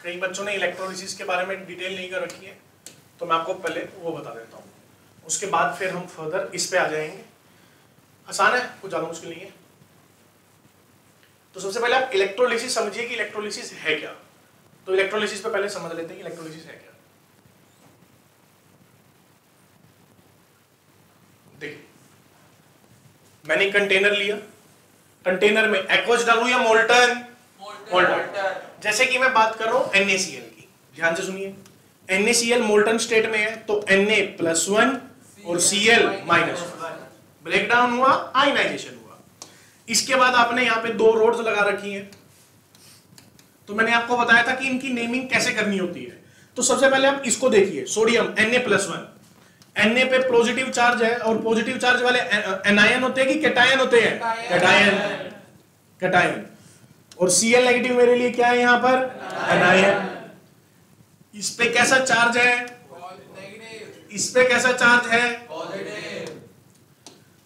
कई बच्चों ने इलेक्ट्रोलिसिस के बारे में डिटेल नहीं कर रखी है, तो मैं आपको पहले वो बता देता हूँ, उसके बाद फिर हम फर्दर इस पे आ जाएंगे। आसान है, कुछ ज़्यादा मुश्किल नहीं है। तो सबसे पहले आप इलेक्ट्रोलिसिस समझिए कि इलेक्ट्रोलिसिस है क्या। तो इलेक्ट्रोलिसिस पे पहले समझ लेते हैं कि इलेक्ट्रोलिसिस है क्या। देखिए, मैंने कंटेनर लिया, कंटेनर में एक्वस डालूं या मोल्टन, मोल्टन। जैसे कि मैं बात कर रहा हूं NaCl की, ध्यान से सुनिए। NaCl मोल्टन स्टेट में है, तो Na+1 और Cl -1 ब्रेक डाउन हुआ, आयनाइजेशन हुआ। इसके बाद आपने यहाँ पे 2 रोड्स लगा रखी हैं। तो मैंने आपको बताया था कि इनकी नेमिंग कैसे करनी होती है। तो सबसे पहले आप इसको देखिए, सोडियम Na+1, Na पे पॉजिटिव चार्ज है, और पॉजिटिव चार्ज वाले एनायन होते हैं कि कैटायन होते हैं, कैटायन, कैटायन। और Cl नेगेटिव मेरे लिए क्या है यहाँ पर, एनायन। इस पे कैसा चार्ज है, इस पे कैसा चार्ज है,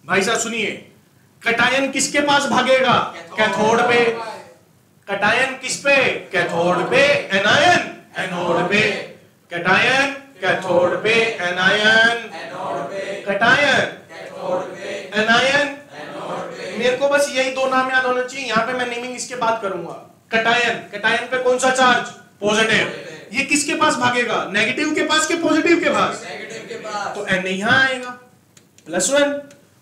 भाई साहब सुनिए, कैटायन किसके पास भागेगा, कैथोड पे। कैटायन किस पे, कैथोड पे, एनायन एनोड पे। कैटायन कैथोड पे, एनायन कैटायन एनायन। मेरे को बस यही 2 नाम याद होना चाहिए। यहाँ पे मैं नेमिंग इसके बाद करूंगा। कैटायन, कैटायन पे कौन सा चार्ज, पॉजिटिव। ये किसके पास भागेगा, नेगेटिव के पास के पॉजिटिव के पास, तो Na यहाँ आएगा +1।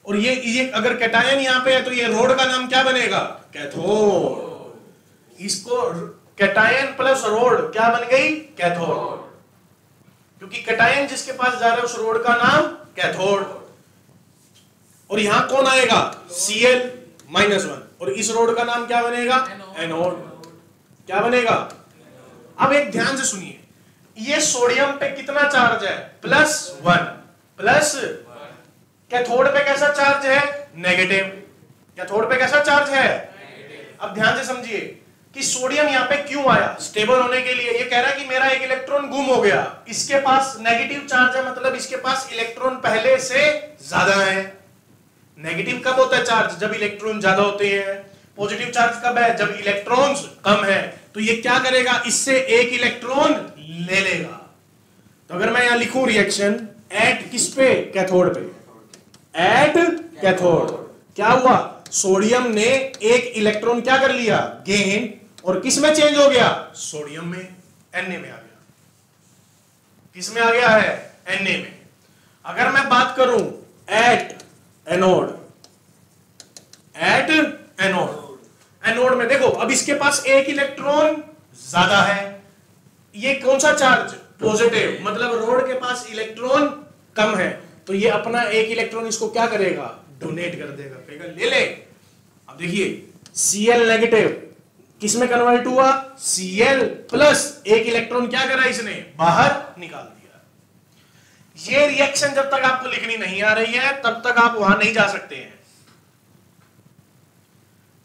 और ये अगर कैटायन यहाँ पे है, तो ये रोड का नाम क्या बनेगा, कैथोड। इसको कैटायन प्लस रोड क्या बन गई, कैथोड। क्योंकि कैटायन जिसके पास जा रहा है उस रोड का नाम कैथोड। और यहां कौन आएगा, Cl -1, और इस रोड का नाम क्या बनेगा, एनोड। क्या बनेगा। अब एक ध्यान से सुनिए, ये सोडियम पे कितना चार्ज है, +1 प्लस, कैथोड पे कैसा चार्ज है, नेगेटिव। कैथोड पे कैसा चार्ज है। अब ध्यान से समझिए कि सोडियम यहाँ पे क्यों आया, स्टेबल होने के लिए। ये कह रहा है कि मेरा एक इलेक्ट्रॉन गुम हो गया, इसके पास नेगेटिव चार्ज है, मतलब इसके पास इलेक्ट्रॉन पहले से ज्यादा है। नेगेटिव कब होता है चार्ज, जब इलेक्ट्रॉन ज्यादा होते हैं। पॉजिटिव चार्ज कब है, जब इलेक्ट्रॉन्स कम है। तो ये क्या करेगा, इससे एक इलेक्ट्रॉन ले लेगा। तो अगर मैं यहां लिखूं रिएक्शन एट किस पे, कैथोड पे, एट कैथोड, क्या हुआ, सोडियम ने एक इलेक्ट्रॉन क्या कर लिया, गेन, और किस में चेंज हो गया, सोडियम में, Na में आ गया, किस में आ गया है, Na में। अगर मैं बात करूं at anode, at anode, anode में देखो अब इसके पास एक इलेक्ट्रॉन ज्यादा है, ये कौन सा चार्ज, पॉजिटिव, मतलब रोड के पास इलेक्ट्रॉन कम है, तो ये अपना एक इलेक्ट्रॉन इसको क्या करेगा, डोनेट कर देगा, कहेगा ले ले। अब देखिए Cl नेगेटिव किस में कन्वर्ट हुआ, Cl प्लस, एक इलेक्ट्रॉन क्या करा इसने, बाहर निकाल दिया। ये रिएक्शन जब तक आपको लिखनी नहीं आ रही है तब तक आप वहां नहीं जा सकते हैं।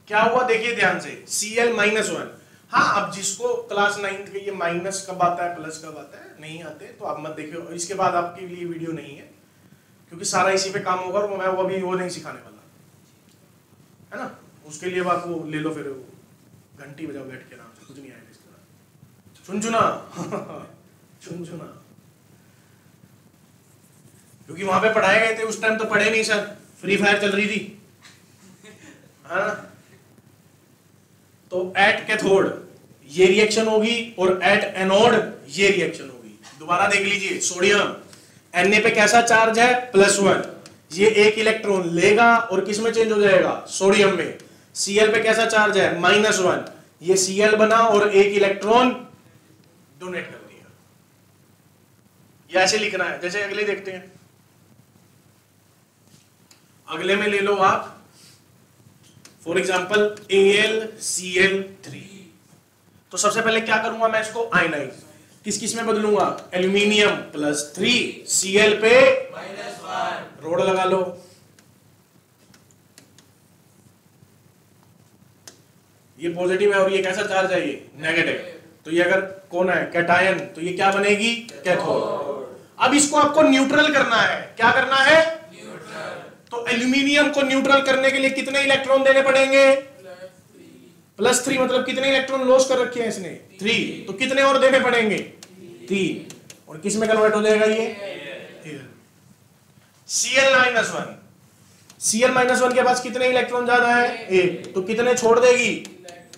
क्या हुआ देखिए ध्यान से, Cl-1। हाँ, अब जिसको क्लास 9th के ये माइनस कब आता है प्लस कब आता है नहीं आते तो आप मत देखियो, इसके बाद आपके लिए वीडियो नहीं है क्योंकि सारा इसी पे काम होगा और मैं वो अभी वो नहीं सिखाने वाला है ना। उसके लिए आप वो ले लो, फिर घंटी बजाओ बैठ के, नाम से कुछ नहीं आएगा इस तरह, चुनचुना चुनचुना, क्योंकि वहां पे पढ़ाए गए थे उस टाइम तो पढ़े नहीं सर, फ्री फायर चल रही थी है ना। तो एट कैथोड ये रिएक्शन होगी और एट एनोड ये रिएक्शन होगी। दोबारा देख लीजिए, सोडियम Na पे कैसा चार्ज है, +1, ये एक इलेक्ट्रॉन लेगा और किस में चेंज हो जाएगा, सोडियम में। Cl पे कैसा चार्ज है, -1, ये Cl बना और एक इलेक्ट्रॉन डोनेट कर दिया। ये ऐसे लिखना है, जैसे अगले देखते हैं, अगले में ले लो आप फॉर एग्जाम्पल AlCl3। तो सबसे पहले क्या करूंगा मैं, इसको आयनाइज किस किस में बदलूंगा, एल्यूमिनियम +3, Cl पे -1, रोड लगा लो। ये पॉजिटिव है और ये कैसा चार्ज है, ये नेगेटिव, तो ये अगर कौन है, कैटायन, तो ये क्या बनेगी, कैथोड। अब इसको आपको न्यूट्रल करना है, क्या करना है, न्यूट्रल। तो एल्यूमिनियम को न्यूट्रल करने के लिए कितने इलेक्ट्रॉन देने पड़ेंगे, +3, मतलब कितने इलेक्ट्रॉन लॉस कर रखे हैं इसने, 3, तो कितने और देने पड़ेंगे, 3, और किस में कन्वर्ट हो जाएगा ये, Cl-1, Cl-1 के पास कितने इलेक्ट्रॉन ज्यादा है, 1, तो कितने छोड़ देगी,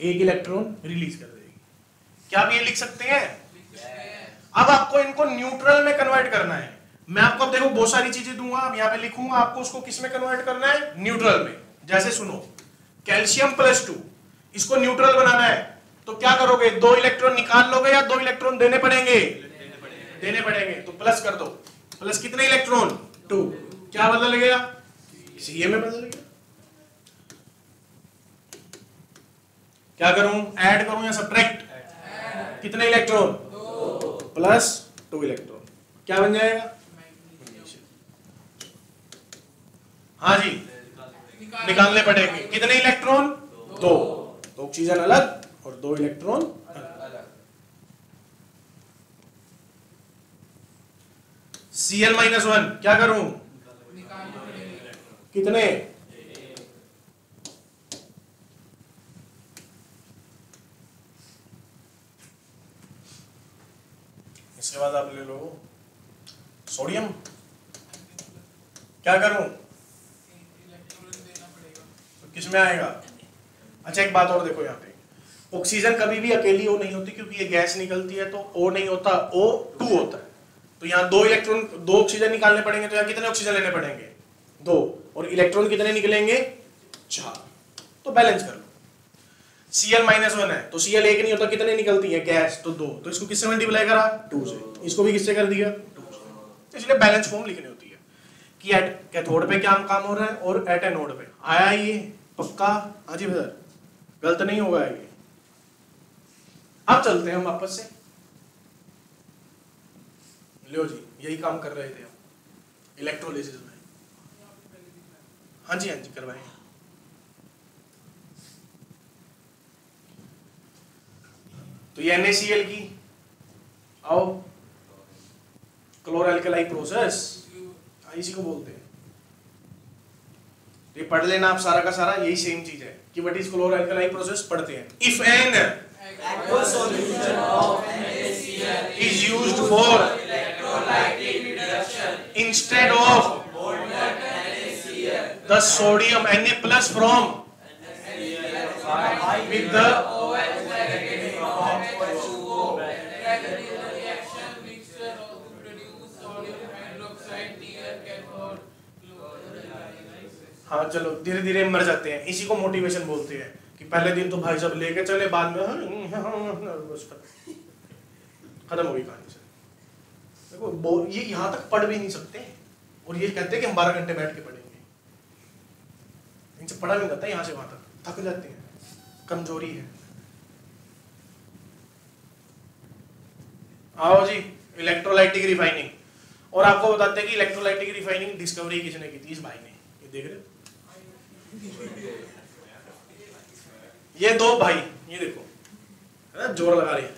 1 इलेक्ट्रॉन रिलीज कर देगी। क्या आप ये लिख सकते हैं। अब आपको इनको न्यूट्रल में कन्वर्ट करना है। मैं आपको अब देखो बहुत सारी चीजें दूंगा, अब यहाँ पे लिखूंगा, आपको उसको किस में कन्वर्ट करना है, न्यूट्रल में। जैसे सुनो, कैल्शियम +2, इसको न्यूट्रल बनाना है तो क्या करोगे, 2 इलेक्ट्रॉन निकाल लोगे या 2 इलेक्ट्रॉन देने पड़ेंगे, देने पड़ेंगे, तो प्लस कर दो, प्लस कितने इलेक्ट्रॉन, 2, क्या बदल गया, Ca में बदल गया। क्या करूं, ऐड करूं या सब्ट्रैक्ट, कितने इलेक्ट्रॉन, 2, +2 इलेक्ट्रॉन, क्या बन जाएगा, हाँ जी निकालने पड़ेंगे, कितने इलेक्ट्रॉन, 2, तो ऑक्सीजन अलग और 2 इलेक्ट्रॉन अलग। Cl-1 क्या करूं, कितने, इसके बाद आप ले लो सोडियम, क्या करूं, तो किस में आएगा। अच्छा एक बात और देखो, यहाँ पे ऑक्सीजन कभी भी अकेली O नहीं होती क्योंकि ये गैस निकलती है तो O नहीं होता, O2 होता है। तो यहाँ 2 इलेक्ट्रॉन, 2 ऑक्सीजन निकालने पड़ेंगे, तो यहाँ कितने ऑक्सीजन लेने पड़ेंगे, 2, और इलेक्ट्रॉन कितने निकलेंगे, 4, तो बैलेंस कर लो। Cl-1 है तो Cl एक नहीं होता, कितने निकलती है गैस, तो 2, तो इसको किससे मल्टीप्लाई करा, 2 से, इसको भी किससे कर दिया, 2 से। इसलिए बैलेंस फॉर्म लिखनी होती है कि एट कैथोड पे क्या काम हो रहा है और एट एनोड पे आया, ये पक्का, हाँ जी सर, गलत नहीं होगा ये। अब चलते हैं हम वापस से, लो जी यही काम कर रहे थे हम इलेक्ट्रोलिसिस में, हाँ जी करवाएं। तो ये NaCl की आओ क्लोरल्कलाई प्रोसेस, इसी को बोलते हैं। ये पढ़ लेना आप सारा का सारा, यही सेम चीज है कि व्हाट इज क्लोरल्कलाई प्रोसेस पढ़ते हैं। If an aqueous solution of NaCl is used for electrolytic reduction instead of molten NaCl the sodium Na plus from with the OH negative from H2O. reaction mixture to produce sodium hydroxide near cathode. हाँ चलो धीरे धीरे मर जाते हैं, इसी को motivation बोलते हैं कि पहले दिन तो भाई साहब लेके चले, बाद में खत्म हो गई कहानी से। देखो ये यहाँ तक पढ़ भी नहीं सकते और ये कहते हैं कि हम 12 घंटे बैठ के पढ़ेंगे, इनसे पढ़ा नहीं जाता यहाँ से वहां तक, थक जाते हैं, कमजोरी है। आओ जी इलेक्ट्रोलाइटिक रिफाइनिंग, और आपको बताते हैं कि इलेक्ट्रोलाइटिक रिफाइनिंग डिस्कवरी किसने की थी, इस भाई ने, ये देख रहे हो? ये दो भाई, ये देखो जोर लगा रहे हैं।